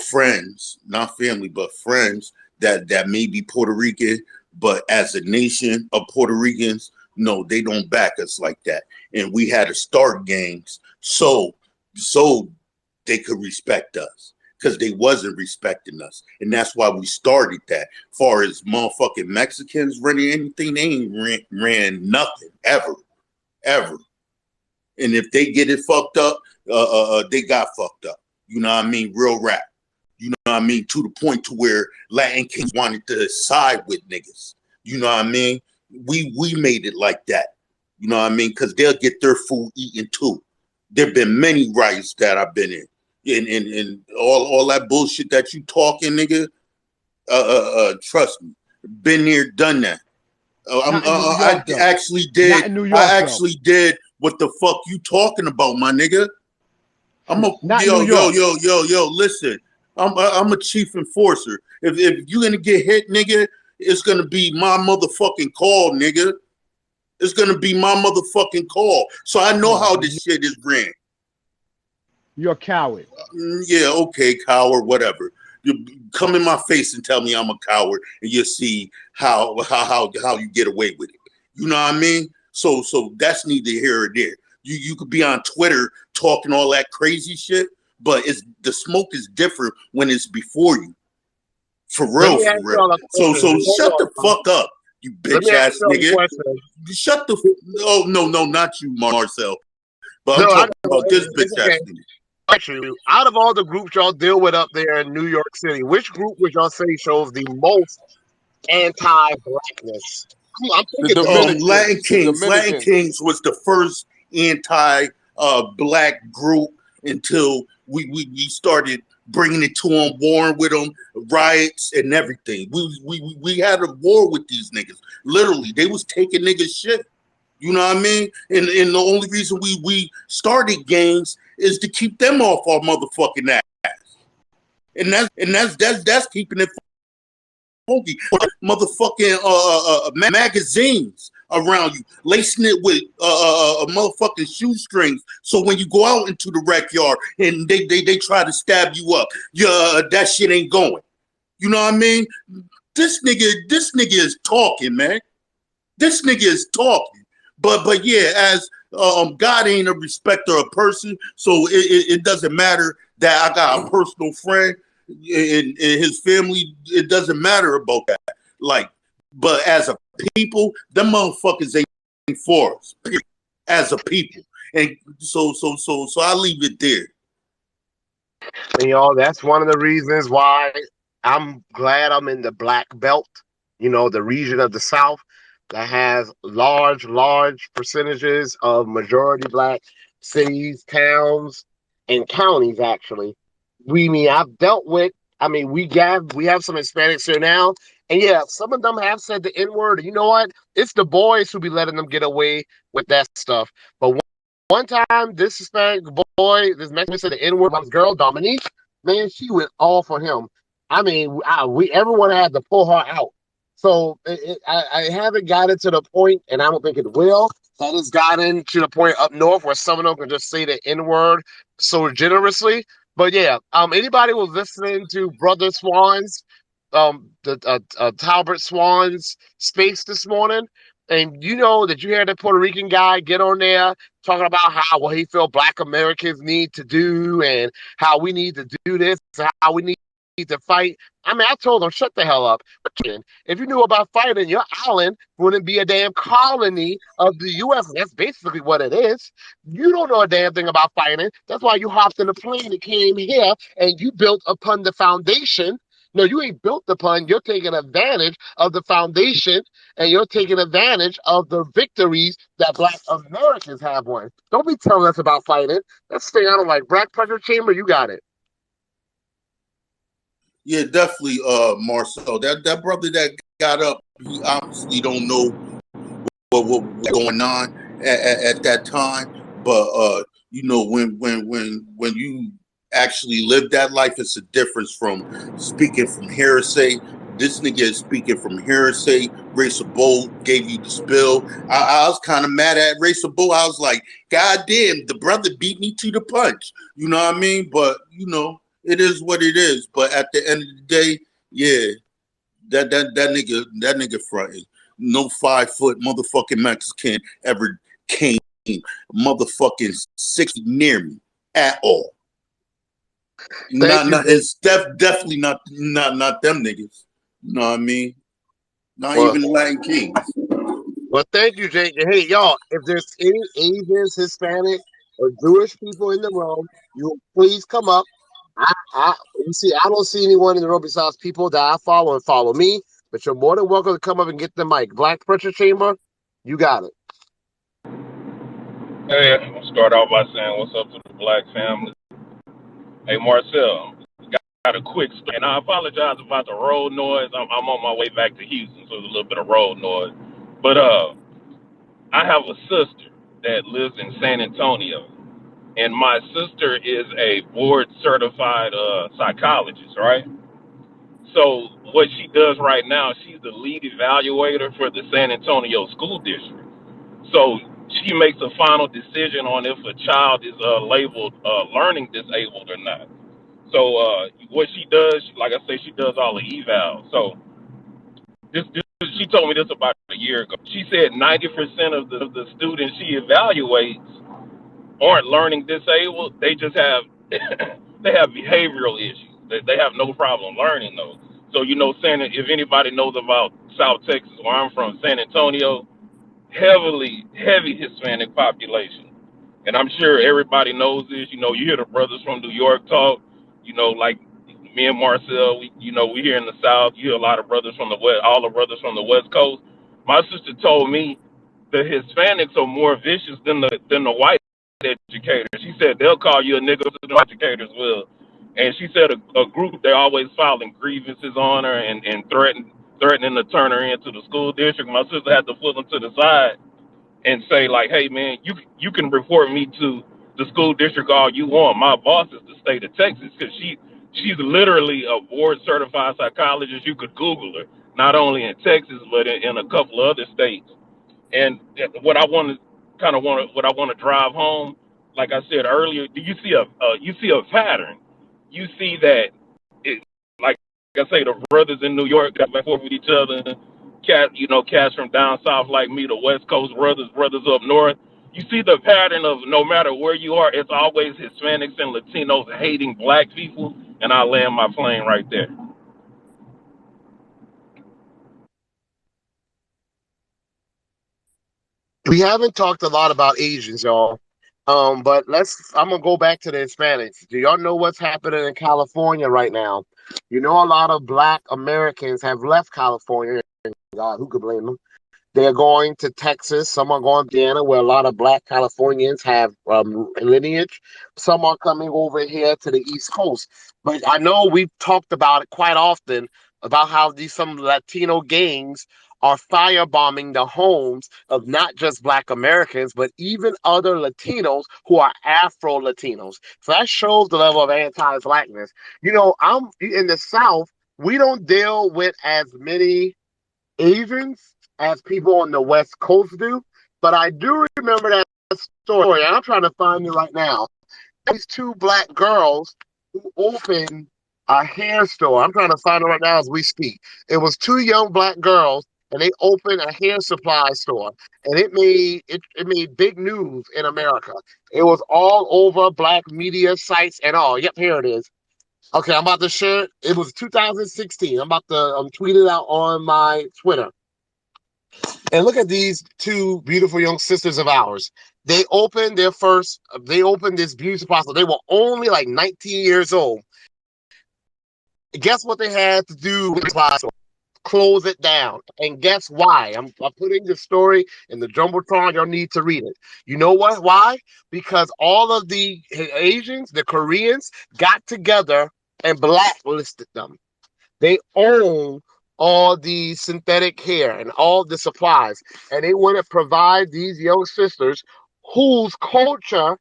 friends, not family, but friends that may be Puerto Rican, but as a nation of Puerto Ricans, no, they don't back us like that. And we had to start gangs so they could respect us. because they wasn't respecting us. And that's why we started that. Far as motherfucking Mexicans running anything, they ain't ran nothing ever, ever. And if they get it fucked up, they got fucked up. You know what I mean? Real rap. You know what I mean? To the point to where Latin kings wanted to side with niggas. You know what I mean? We made it like that. You know what I mean? Because they'll get their food eaten too. There have been many riots that I've been in. And all that bullshit that you talking, nigga. Trust me, been there, done that. Not in New York, though. Not in New York, I though. actually did what the fuck you talking about, my nigga. Not New York. Yo. Listen, I'm a chief enforcer. If you gonna get hit, nigga, it's gonna be my motherfucking call, nigga. It's gonna be my motherfucking call. So I know how this shit is ran. You're a coward. Yeah, okay, coward, whatever. You come in my face and tell me I'm a coward, and you'll see how you get away with it. You know what I mean? So that's neither here or there. You could be on Twitter talking all that crazy shit, but the smoke is different when it's before you. For Let real, me for ask real. y'all a So question. shut Hold the on. fuck up, you Let bitch me ask ass y'all a nigga. question. Shut the. Oh no, not you, Marcel. But I'm No, I talking know about this it's bitch okay. ass nigga. Actually, out of all the groups y'all deal with up there in New York City, which group would y'all say shows the most anti-blackness? I'm The thinking the Latin Dominicans. The Kings. Latin Dominicans. Kings was the first anti black group until we started bringing it to them, warring with them, riots and everything. We had a war with these niggas. Literally, they was taking niggas shit. You know what I mean? And the only reason we started gangs is to keep them off our motherfucking ass. And that's keeping it funky. Motherfucking magazines around you, lacing it with motherfucking shoestrings. So when you go out into the rec yard and they try to stab you up, that shit ain't going. You know what I mean? This nigga is talking, man. This nigga is talking. But yeah, as God ain't a respecter of person, so it doesn't matter that I got a personal friend in his family. It doesn't matter about that. Like, but as a people, them motherfuckers ain't for us. Period. As a people, and so I leave it there. That's one of the reasons why I'm glad I'm in the black belt, the region of the South that has large percentages of majority black cities, towns, and counties actually. I've dealt with, we have some Hispanics here now, and yeah, some of them have said the N-word. You know what? It's the boys who be letting them get away with that stuff. But one time, this Hispanic boy, this Mexican said the N-word about his girl, Dominique. Man, she went all for him. Everyone had to pull her out. So I haven't gotten to the point, and I don't think it will, that it's gotten to the point up north where some of them can just say the N-word so generously. But yeah, anybody who's listening to Brother Swan's, Talbert Swan's space this morning, and you know that you hear the Puerto Rican guy get on there talking about how what he feel Black Americans need to do and how we need to do this, how we need to fight. I told him shut the hell up. If you knew about fighting, your island wouldn't be a damn colony of the U.S. That's basically what it is. You don't know a damn thing about fighting. That's why you hopped in a plane and came here and you built upon the foundation. No, you ain't built upon. You're taking advantage of the foundation and you're taking advantage of the victories that Black Americans have won. Don't be telling us about fighting. Let's stay out of like Black Pressure Chamber. You got it. Yeah, definitely, Marcel. That brother that got up, he obviously don't know what was going on at that time. But when you actually live that life, it's a difference from speaking from hearsay. This nigga is speaking from hearsay. Racer Bull gave you the spill. I was kind of mad at Racer Bull. I was like, God damn, the brother beat me to the punch. You know what I mean? But it is what it is. But at the end of the day, yeah, that nigga fronting. No 5 foot motherfucking Mexican ever came motherfucking 6 near me at all. Thank you, Jake. It's definitely not them niggas. You know what I mean? Not Well, even the Latin Kings. well, thank you, Jake. And hey, y'all, if there's any Asians, Hispanic, or Jewish people in the room, you please come up. You see, I don't see anyone in the room besides people that I follow and follow me. But you're more than welcome to come up and get the mic. Black Pressure Chamber, you got it. Hey, I'll start off by saying what's up to the black family. Hey, Marcel, got a quick story, and I apologize about the road noise. I'm on my way back to Houston, so there's a little bit of road noise. But I have a sister that lives in San Antonio, and my sister is a board certified psychologist, right? So what she does right now, she's the lead evaluator for the San Antonio School District. So she makes a final decision on if a child is labeled learning disabled or not. So what she does, like I say, she does all the evals. So she told me this about a year ago. She said 90% of the students she evaluates aren't learning disabled. They just have they have behavioral issues. They have no problem learning those. So if anybody knows about South Texas, where I'm from, San Antonio, heavy Hispanic population. And I'm sure everybody knows this. You hear the brothers from New York talk, like me and Marcel, we here in the South. You hear a lot of brothers from the West, all the brothers from the West Coast. My sister told me the Hispanics are more vicious than the white educators. She said they'll call you a nigga to the educators will. And she said a group, they're always filing grievances on her and threatening to turn her into the school district. My sister had to pull them to the side and say like, hey man, you can report me to the school district all you want. My boss is the state of Texas because she's literally a board certified psychologist. You could Google her, not only in Texas but in a couple of other states. And what I want to drive home, like I said earlier, do you see a pattern? You see that it, like I say, the brothers in New York got back and forth with each other. Cats from down south like me, the West Coast brothers up north. You see the pattern of no matter where you are, it's always Hispanics and Latinos hating black people, and I land my plane right there. We haven't talked a lot about Asians, y'all. But I'm gonna go back to the Hispanics. Do y'all know what's happening in California right now? You know, a lot of Black Americans have left California. God, who could blame them? They're going to Texas. Some are going to Indiana, where a lot of Black Californians have lineage. Some are coming over here to the East Coast. But I know we've talked about it quite often about how some Latino gangs are firebombing the homes of not just Black Americans, but even other Latinos who are Afro Latinos. So that shows the level of anti-Blackness. I'm in the South. We don't deal with as many Asians as people on the West Coast do. But I do remember that story. I'm trying to find it right now. These two Black girls who opened a hair store. I'm trying to find it right now as we speak. It was two young Black girls, and they opened a hair supply store, and it made big news in America. It was all over Black media sites and all. Yep, here it is. Okay, I'm about to share it. It was 2016. I'm about to tweet it out on my Twitter. And look at these two beautiful young sisters of ours. They opened this beauty supply store. They were only like 19 years old. Guess what they had to do with the supply store? Close it down. And guess why? I'm putting the story in the Jumbotron. Y'all need to read it. You know what? Why? Because all of the Asians, the Koreans, got together and blacklisted them. They own all the synthetic hair and all the supplies, and they want to provide these young sisters whose culture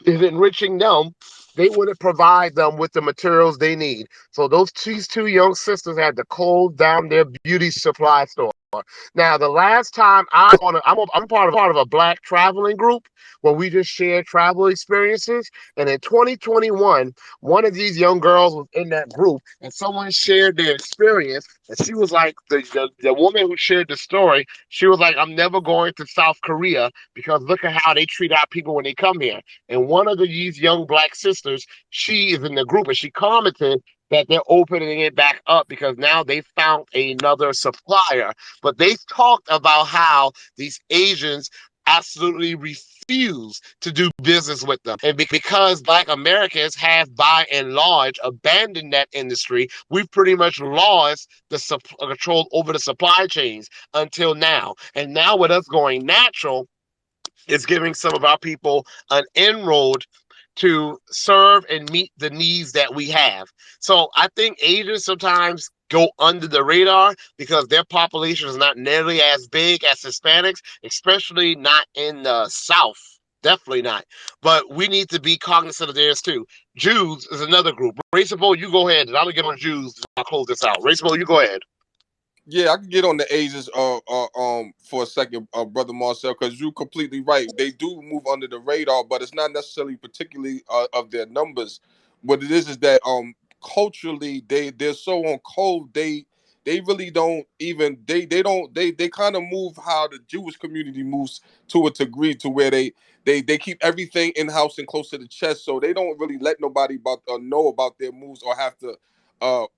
is enriching them. They want to provide them with the materials they need. So these two young sisters had to close down their beauty supply store. Now, the last time I'm part of a black traveling group where we just share travel experiences. And in 2021, one of these young girls was in that group, and someone shared their experience. And she was like, the woman who shared the story, she was like, I'm never going to South Korea because look at how they treat our people when they come here. And one of these young black sisters, she is in the group, and she commented that they're opening it back up because now they found another supplier. But they talked about how these Asians absolutely refuse to do business with them. And because Black Americans have, by and large, abandoned that industry, we've pretty much lost the control over the supply chains until now. And now, with us going natural, it's giving some of our people an inroad to serve and meet the needs that we have. So I think Asians sometimes go under the radar because their population is not nearly as big as Hispanics, especially not in the South. Definitely not. But we need to be cognizant of theirs too. Jews is another group. Raceable, you go ahead. And I'm going to get on Jews. I'll close this out. Raceable, you go ahead. Yeah, I can get on the Asians for a second, brother Marcel, because you're completely right. They do move under the radar, but it's not necessarily particularly of their numbers. What it is that culturally they're so on code. They really don't even they kind of move how the Jewish community moves to a degree to where they keep everything in house and close to the chest, so they don't really let nobody about know about their moves or have to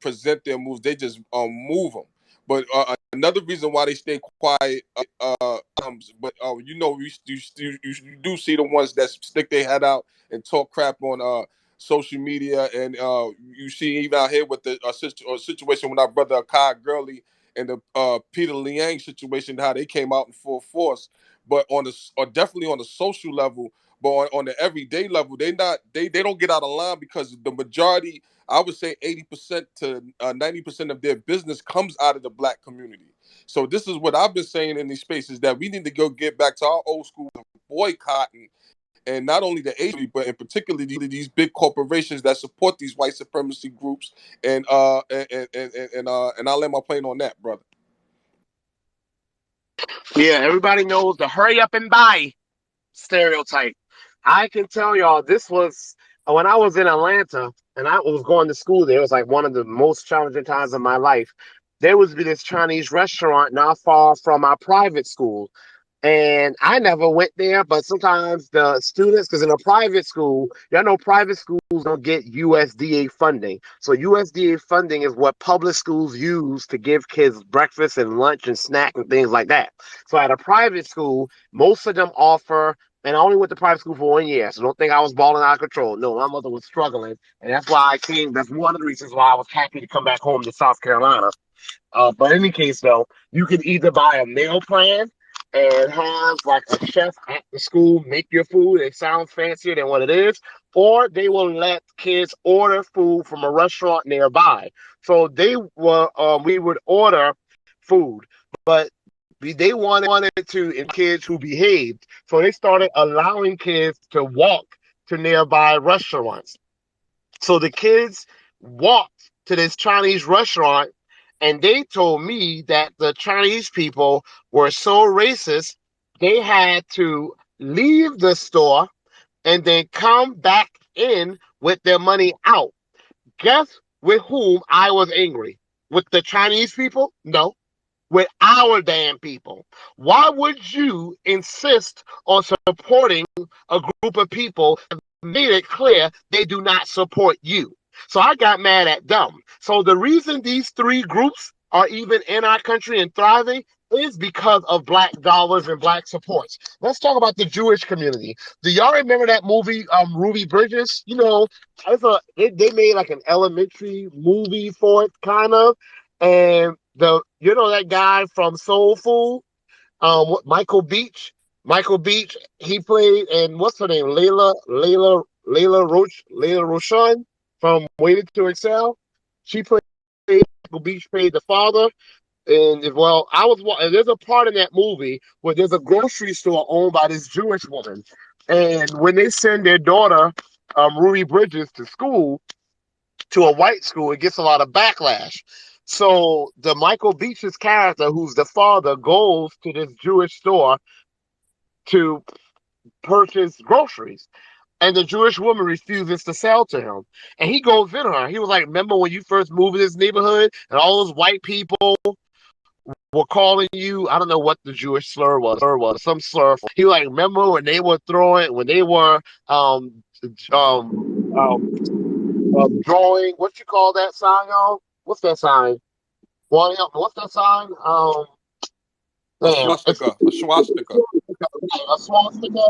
present their moves. They just move them. But another reason why they stay quiet, you know, you do see the ones that stick their head out and talk crap on social media, and you see even out here with the situation with our brother Kai Gurley and the Peter Liang situation, how they came out in full force. But or definitely on the social level, but on the everyday level, they don't get out of line because the majority, I would say 80% to 90% of their business comes out of the black community. So this is what I've been saying in these spaces, that we need to go get back to our old school of boycotting, and not only the Asian, but in particular these big corporations that support these white supremacy groups. And I'll let my plane on that, brother. Yeah, everybody knows the hurry up and buy stereotype. I can tell y'all this was when I was in Atlanta and I was going to school there. It was like one of the most challenging times of my life. There was this Chinese restaurant not far from our private school. And I never went there, but sometimes the students, because in a private school, y'all know private schools don't get USDA funding. So USDA funding is what public schools use to give kids breakfast and lunch and snack and things like that. So at a private school, most of them offer, and I only went to private school for 1 year, so don't think I was balling out of control. No, my mother was struggling, and that's why I came. That's one of the reasons why I was happy to come back home to South Carolina. But in any case, though, you can either buy a meal plan and have like a chef at the school make your food. It sounds fancier than what it is, or they will let kids order food from a restaurant nearby. So we would order food, but they wanted to in kids who behaved, so they started allowing kids to walk to nearby restaurants. So the kids walked to this Chinese restaurant, and they told me that the Chinese people were so racist, they had to leave the store and then come back in with their money out. Guess with whom I was angry? With the Chinese people? No, with our damn people. Why would you insist on supporting a group of people that made it clear they do not support you? So I got mad at them. So the reason these three groups are even in our country and thriving is because of black dollars and black supports. Let's talk about the Jewish community. Do y'all remember that movie, Ruby Bridges? You know, they made like an elementary movie for it, kind of. And that guy from Soul Food, Michael Beach. Michael Beach, he played, and what's her name? Layla Roshan from Waited to Excel. She played, Michael Beach played the father. And well, and there's a part in that movie where there's a grocery store owned by this Jewish woman. And when they send their daughter, Ruby Bridges, to school, to a white school, it gets a lot of backlash. So the Michael Beach's character, who's the father, goes to this Jewish store to purchase groceries. And the Jewish woman refuses to sell to him. And he goes in on her. He was like, remember when you first moved in this neighborhood and all those white people were calling you? I don't know what the Jewish slur was, some slur. He was like, remember when they were um, um, um, drawing, what you call that sign, y'all? What's that sign? Well, what's that sign? A Man, it's swastika. A swastika. a swastika.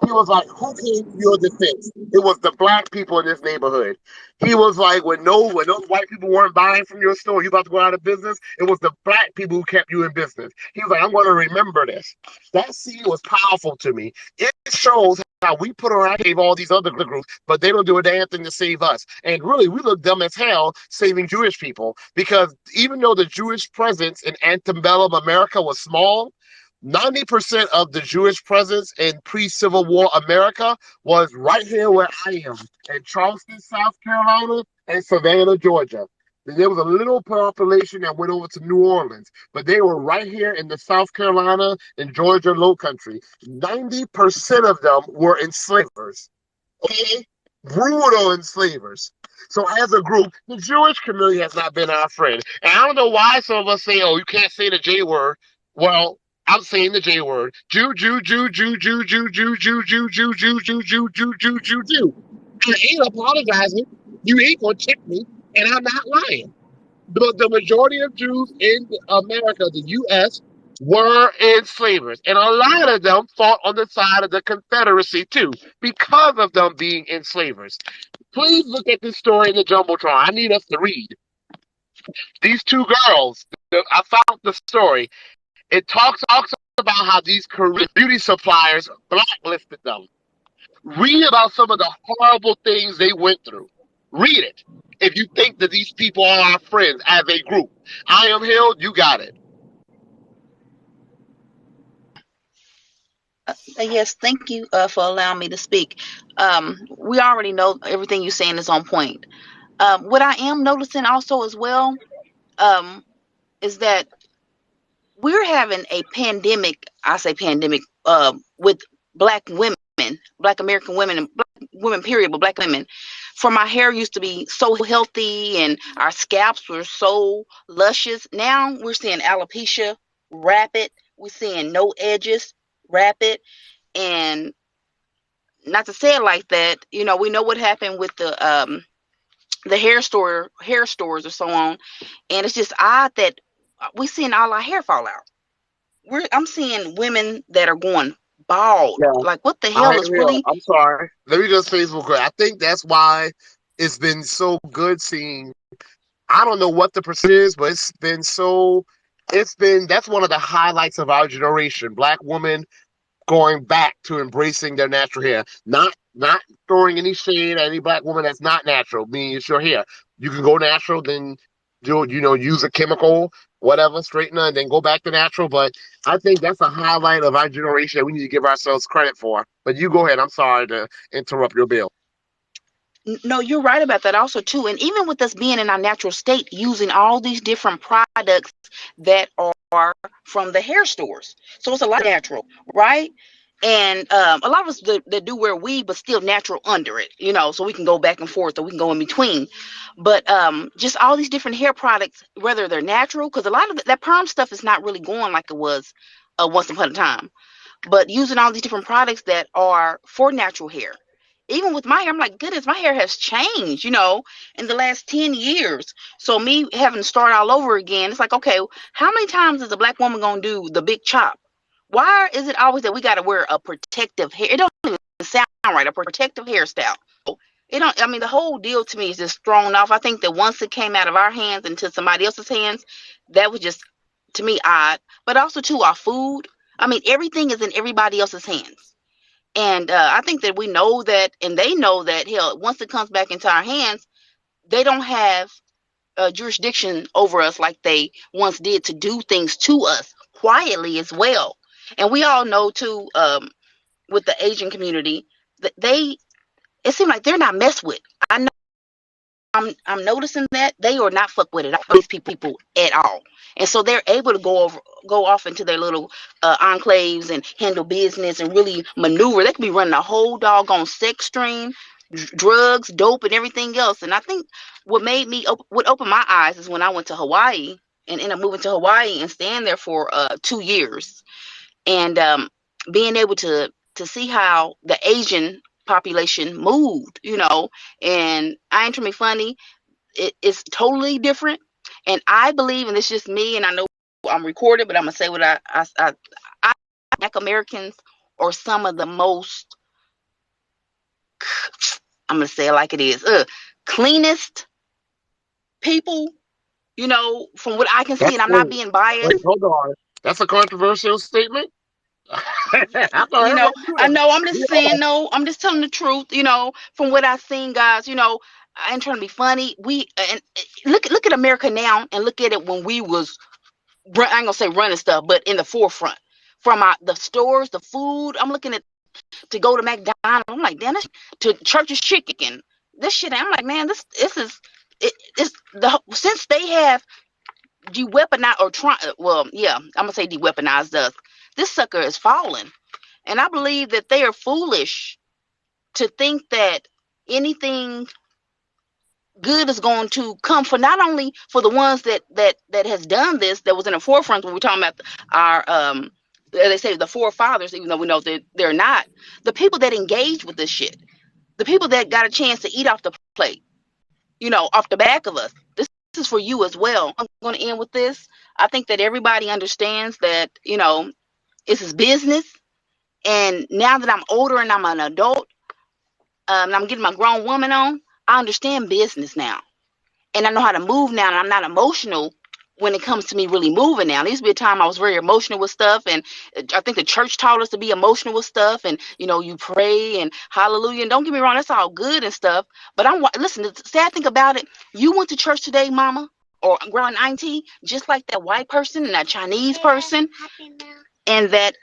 He was like, "Who came to your defense?" It was the black people in this neighborhood. He was like, when those white people weren't buying from your store, you about to go out of business. It was the black people who kept you in business. He was like, "I'm going to remember this." That scene was powerful to me. It shows how we put on our cave all these other groups, but they don't do a damn thing to save us. And really, we look dumb as hell saving Jewish people because even though the Jewish presence in antebellum America was small, 90% of the Jewish presence in pre-Civil War America was right here where I am, in Charleston, South Carolina, and Savannah, Georgia. There was a little population that went over to New Orleans, but they were right here in the South Carolina and Georgia Low Country. 90% of them were enslavers. Okay? Brutal enslavers. So as a group, the Jewish community has not been our friend. And I don't know why some of us say, oh, you can't say the J word. Well, I'm saying the J word. Jew, Jew, Jew, Jew, Jew, Jew, Jew, Jew, Jew, Jew, Jew, Jew, Jew, Jew, Jew, Jew, Jew. I ain't apologizing. You ain't gonna check me, and I'm not lying. The majority of Jews in America, the U.S., were enslavers, and a lot of them fought on the side of the Confederacy too, because of them being enslavers. Please look at this story in the Jumbotron. I need us to read. These two girls, I found the story. It talks about how these Korean beauty suppliers blacklisted them. Read about some of the horrible things they went through. Read it. If you think that these people are our friends as a group. I am Hill, you got it. Yes, thank you for allowing me to speak. We already know everything you're saying is on point. What I am noticing also as well um, is that we're having a pandemic. I say pandemic with black women, black American women, and black women period, but black women. For my hair used to be so healthy and our scalps were so luscious. Now we're seeing alopecia, rapid. We're seeing no edges, rapid, and not to say it like that. You know, we know what happened with the hair stores or so on, and it's just odd that we seeing all our hair fall out. I'm seeing women that are going bald. Yeah, Like, what the I hell is am Hill. really? I'm sorry. Let me just say this real quick. I think that's why it's been so good seeing. I don't know what the percent is, but that's one of the highlights of our generation. Black women going back to embracing their natural hair, not throwing any shade at any black woman that's not natural. Meaning it's your hair. You can go natural, then use a chemical, whatever, straightener, and then go back to natural. But I think that's a highlight of our generation that we need to give ourselves credit for. But you go ahead. I'm sorry to interrupt your bill. No, you're right about that also too. And even with us being in our natural state, using all these different products that are from the hair stores, so it's a lot natural, right? And a lot of us that do wear weave, but still natural under it, so we can go back and forth or we can go in between. But just all these different hair products, whether they're natural, because a lot of that perm stuff is not really going like it was once upon a time, but using all these different products that are for natural hair. Even with my hair, I'm like, goodness, my hair has changed, in the last 10 years. So me having to start all over again, it's like, okay, how many times is a black woman going to do the big chop? Why is it always that we got to wear a protective hair? It don't even sound right, a protective hairstyle. It don't, I mean, the whole deal to me is just thrown off. I think that once it came out of our hands into somebody else's hands, that was just, to me, odd. But also, too, our food. I mean, everything is in everybody else's hands. And I think that we know that, and they know that, hell, once it comes back into our hands, they don't have jurisdiction over us like they once did to do things to us quietly as well. And we all know, too, with the Asian community, that it seems like they're not messed with. I I'm noticing that they are not fuck with it. These people at all, and so they're able to go off into their little enclaves and handle business and really maneuver. They could be running a whole doggone sex stream, drugs, dope, and everything else. And I think what opened my eyes is when I went to Hawaii and ended up moving to Hawaii and staying there for 2 years, and being able to see how the Asian population moved, and I ain't trying to be funny, it's totally different. And I believe, and it's just me, and I know I'm recorded, but I'm gonna say what I Black Americans are some of the most, I'm gonna say it like it is, cleanest people, from what I can see, That's and I'm not wait, being wait, biased. hold on. That's a controversial statement. I thought You know, everybody knew I that. know I'm just Yeah. saying, no, I'm just telling the truth, from what I've seen, guys. I ain't trying to be funny. We and look at America now, and look at it when we was, I ain't gonna say running stuff, but in the forefront. From the stores, the food, I'm looking at, to go to McDonald's. I'm like, damn, this, to Church's Chicken. This shit, I'm like, man, this is it's since they have de-weaponized, or try, well, yeah, I'm gonna say de-weaponized us. This sucker is falling, and I believe that they are foolish to think that anything good is going to come, for not only for the ones that has done this, that was in the forefront when we're talking about our they say the forefathers, even though we know that they're not, the people that engage with this shit, the people that got a chance to eat off the plate, off the back of us. This is for you as well. I'm going to end with this. I think that everybody understands that, this is business. And now that I'm older and I'm an adult, and I'm getting my grown woman on, I understand business now. And I know how to move now, and I'm not emotional when it comes to me really moving now. There used to be a time I was very emotional with stuff, and I think the church taught us to be emotional with stuff, and you pray and hallelujah. And don't get me wrong, that's all good and stuff. But listen. The sad thing about it, you went to church today, Mama, or growing auntie, just like that white person and that Chinese person, and that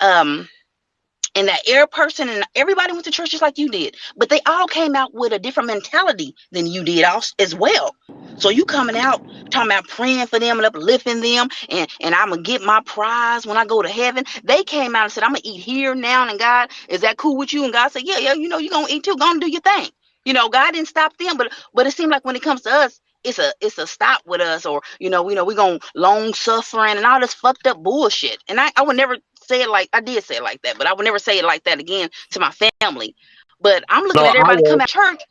air person, and everybody went to church just like you did, but they all came out with a different mentality than you did as well. So you coming out talking about praying for them and uplifting them, and I'm gonna get my prize when I go to heaven. They came out and said, I'm gonna eat here now, and God, is that cool with you? And God said, yeah, you're gonna eat too, go and do your thing. God didn't stop them, but it seemed like when it comes to us, it's a stop with us, or we gonna long suffering and all this fucked up bullshit. And I would never say it like I did say it like that, but I would never say it like that again to my family. But I'm looking No, at I everybody will. come out of church.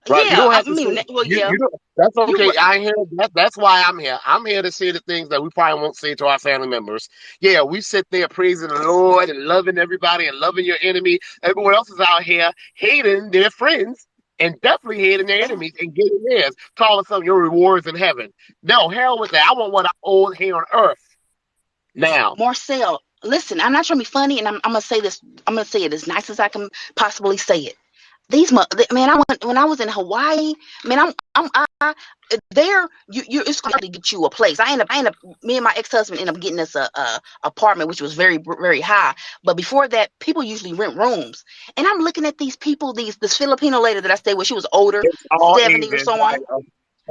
Right. You Yeah, don't I have to say mean, well, yeah, you don't. That's you okay. I hear that. That's why I'm here. I'm here to say the things that we probably won't say to our family members. Yeah, we sit there praising the Lord and loving everybody and loving your enemy. Everyone else is out here hating their friends and definitely hating their enemies and getting theirs. Calling some of your rewards in heaven. No, hell with that. I want what I own here on earth now. Marcel. Listen, I'm not trying to be funny, and I'm gonna say this. I'm gonna say it as nice as I can possibly say it. Man, I went when I was in Hawaii. Man, I there. It's going to get you a place. I end up. Me and my ex-husband end up getting us a apartment, which was very very high. But before that, people usually rent rooms. And I'm looking at these people. This Filipino lady that I stayed with. She was older, It's all 70 or Asian. so on. Like,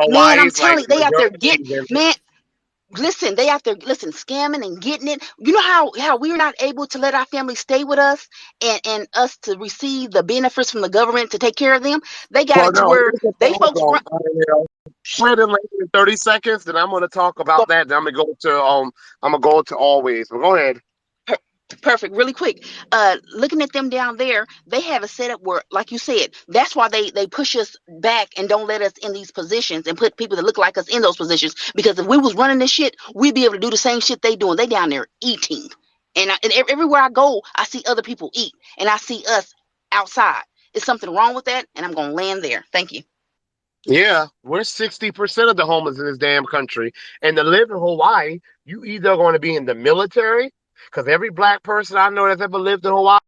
Man, I'm Hawaii's like telling you, they out there majority get Asian. man. Listen, they out there, listen, scamming and getting it. You know how we're not able to let our family stay with us, and us to receive the benefits from the government to take care of them. They got Well, it to no, where here's the they folks problem. run. Go ahead and like in 30 seconds, then I'm gonna talk about that. Then I'm gonna go to always. But go ahead. Perfect, really quick. Looking at them down there, they have a setup where, like you said, that's why they push us back and don't let us in these positions and put people that look like us in those positions. Because if we was running this shit, we'd be able to do the same shit they doing. They down there eating, and everywhere I go, I see other people eat, and I see us outside. Is something wrong with that? And I'm gonna land there. Thank you. Yeah, we're 60% of the homeless in this damn country. And to live in Hawaii, you either going to be in the military, because every black person I know that's ever lived in Hawaii,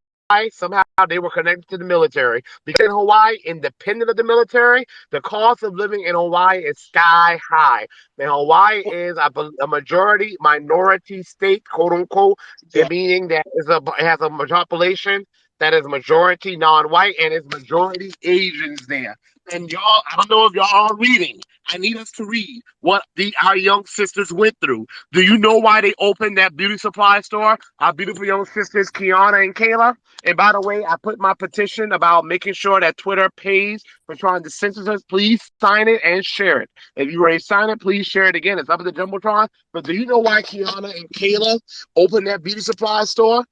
somehow they were connected to the military. Because in Hawaii, independent of the military, the cost of living in Hawaii is sky high. And Hawaii is a majority minority state, quote unquote, Yeah. meaning that it has a majority population. that is majority non-white and is majority Asians there. And y'all, I don't know if y'all are reading. I need us to read what our young sisters went through. Do you know why they opened that beauty supply store? Our beautiful young sisters, Kiana and Kayla. And by the way, I put my petition about making sure that Twitter pays for trying to censor us. Please sign it and share it. If you already signed it, please share it again. It's up at the Jumbotron. But do you know why Kiana and Kayla opened that beauty supply store?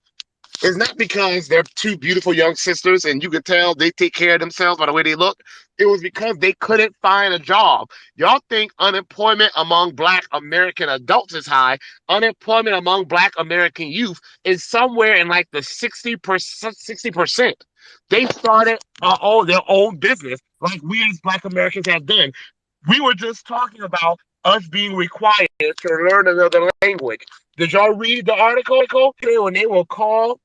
It's not because they're two beautiful young sisters and you can tell they take care of themselves by the way they look. It was because they couldn't find a job. Y'all think unemployment among Black American adults is high. Unemployment among Black American youth is somewhere in like the 60%. 60%. They started their own business like we as Black Americans have done. We were just talking about us being required to learn another language. Did y'all read the article? When they will call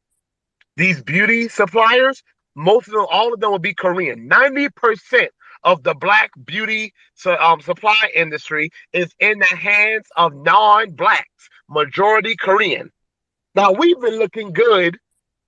these beauty suppliers, most of them, all of them will be Korean. 90% of the Black beauty supply industry is in the hands of non-Blacks, majority Korean. Now we've been looking good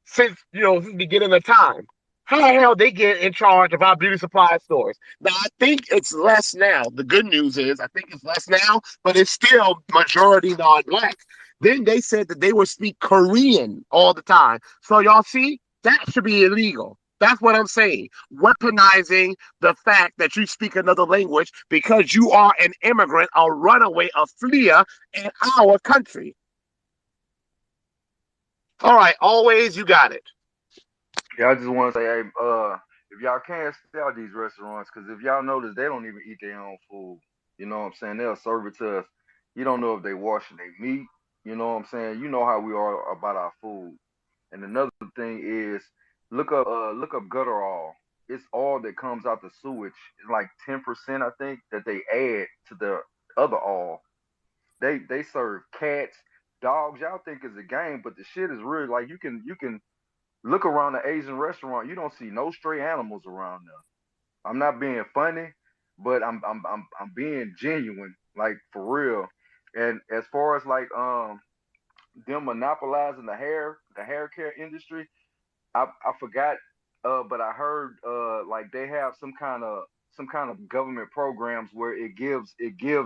since the beginning of time. How the hell they get in charge of our beauty supply stores? Now I think it's less now. The good news is I think it's less now, but it's still majority non-black. Then they said that they would speak Korean all the time. So y'all see, that should be illegal. That's what I'm saying. Weaponizing the fact that you speak another language because you are an immigrant, a runaway, a fleer in our country. All right, always you got it. Yeah, I just want to say, hey, if y'all can stay out these restaurants, because if y'all notice, they don't even eat their own food. You know what I'm saying? They'll serve it to us. You don't know if they washing their meat. You know what I'm saying? You know how we are about our food. And another thing is, look up gutter oil. It's all that comes out the sewage. It's like 10%, I think, that they add to the other oil. They serve cats, dogs. Y'all think it's a game, but the shit is real. Like you can look around the Asian restaurant, you don't see no stray animals around there. I'm not being funny, but I'm being genuine, like for real. And as far as like them monopolizing the hair care industry, I forgot, but I heard like they have some kind of government programs where it gives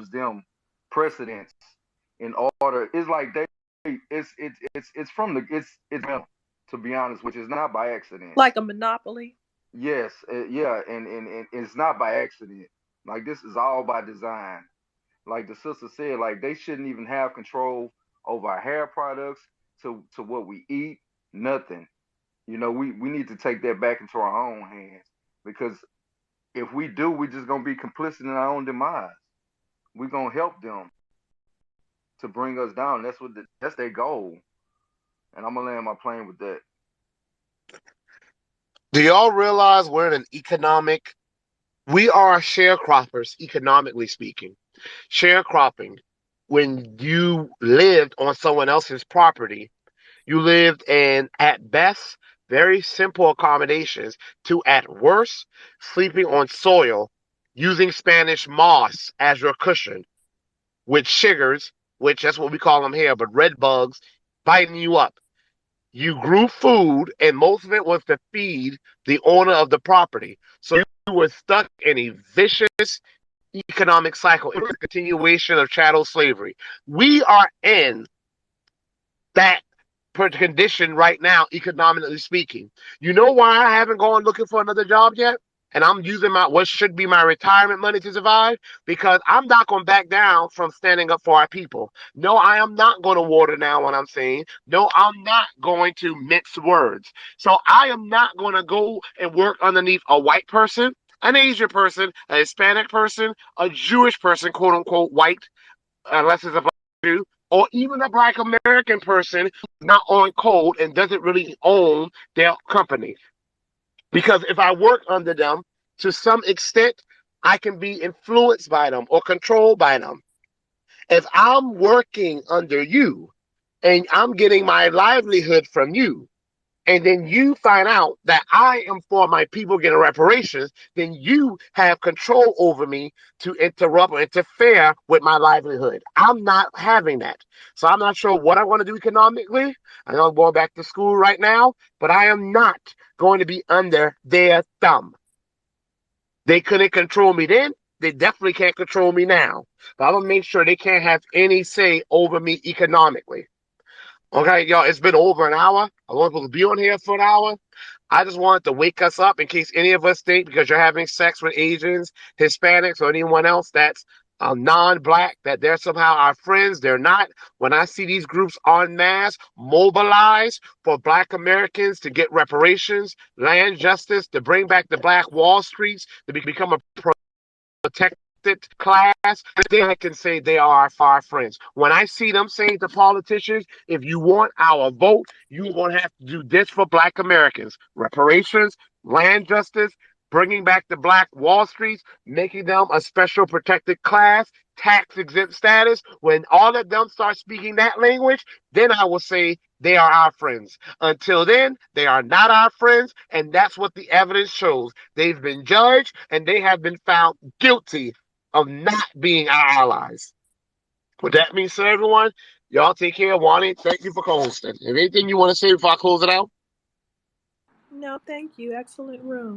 them precedence in order. It's like it's from the it's to be honest, which is not by accident. Like a monopoly. Yes, yeah, and it's not by accident. Like this is all by design. Like the sister said, like they shouldn't even have control over our hair products to what we eat. Nothing. We need to take that back into our own hands because if we do, we're just gonna be complicit in our own demise. We're gonna help them to bring us down. That's their goal. And I'm gonna land my plane with that. Do y'all realize we're in an economic we are sharecroppers, economically speaking. Sharecropping, when you lived on someone else's property, you lived in, at best, very simple accommodations, to at worst, sleeping on soil, using Spanish moss as your cushion, with chiggers, which that's what we call them here, but red bugs biting you up. You grew food, and most of it was to feed the owner of the property. So you were stuck in a vicious economic cycle. It was a continuation of chattel slavery. We are in that condition right now, economically speaking. You know why I haven't gone looking for another job yet? And I'm using my what should be my retirement money to survive because I'm not going to back down from standing up for our people. No, I am not going to water down what I'm saying. No, I'm not going to mince words. So I am not going to go and work underneath a white person, an Asian person, a Hispanic person, a Jewish person, quote unquote white, unless it's a black Jew, or even a black American person who's not on code and doesn't really own their company. Because if I work under them, to some extent, I can be influenced by them or controlled by them. If I'm working under you and I'm getting my livelihood from you, and then you find out that I am for my people getting reparations, then you have control over me to interrupt or interfere with my livelihood. I'm not having that. So I'm not sure what I want to do economically. I know I'm going back to school right now, but I am not going to be under their thumb. They couldn't control me then. They definitely can't control me now. But I'm going to make sure they can't have any say over me economically. Okay, y'all, it's been over an hour. I wasn't supposed to be on here for an hour. I just wanted to wake us up in case any of us think because you're having sex with Asians, Hispanics, or anyone else that's non-black that they're somehow our friends. They're not. When I see these groups en masse mobilize for black Americans to get reparations, land justice, to bring back the black Wall Streets, to become a protected class, then I can say they are our friends. When I see them saying to politicians, if you want our vote, you're going to have to do this for black Americans. Reparations, land justice, bringing back the black Wall Streets, making them a special protected class, tax exempt status. When all of them start speaking that language, then I will say they are our friends. Until then, they are not our friends, and that's what the evidence shows. They've been judged and they have been found guilty of not being our allies. With that being said, everyone, y'all take care. Wani, thank you for co-hosting. Anything you want to say before I close it out? No, thank you. Excellent room.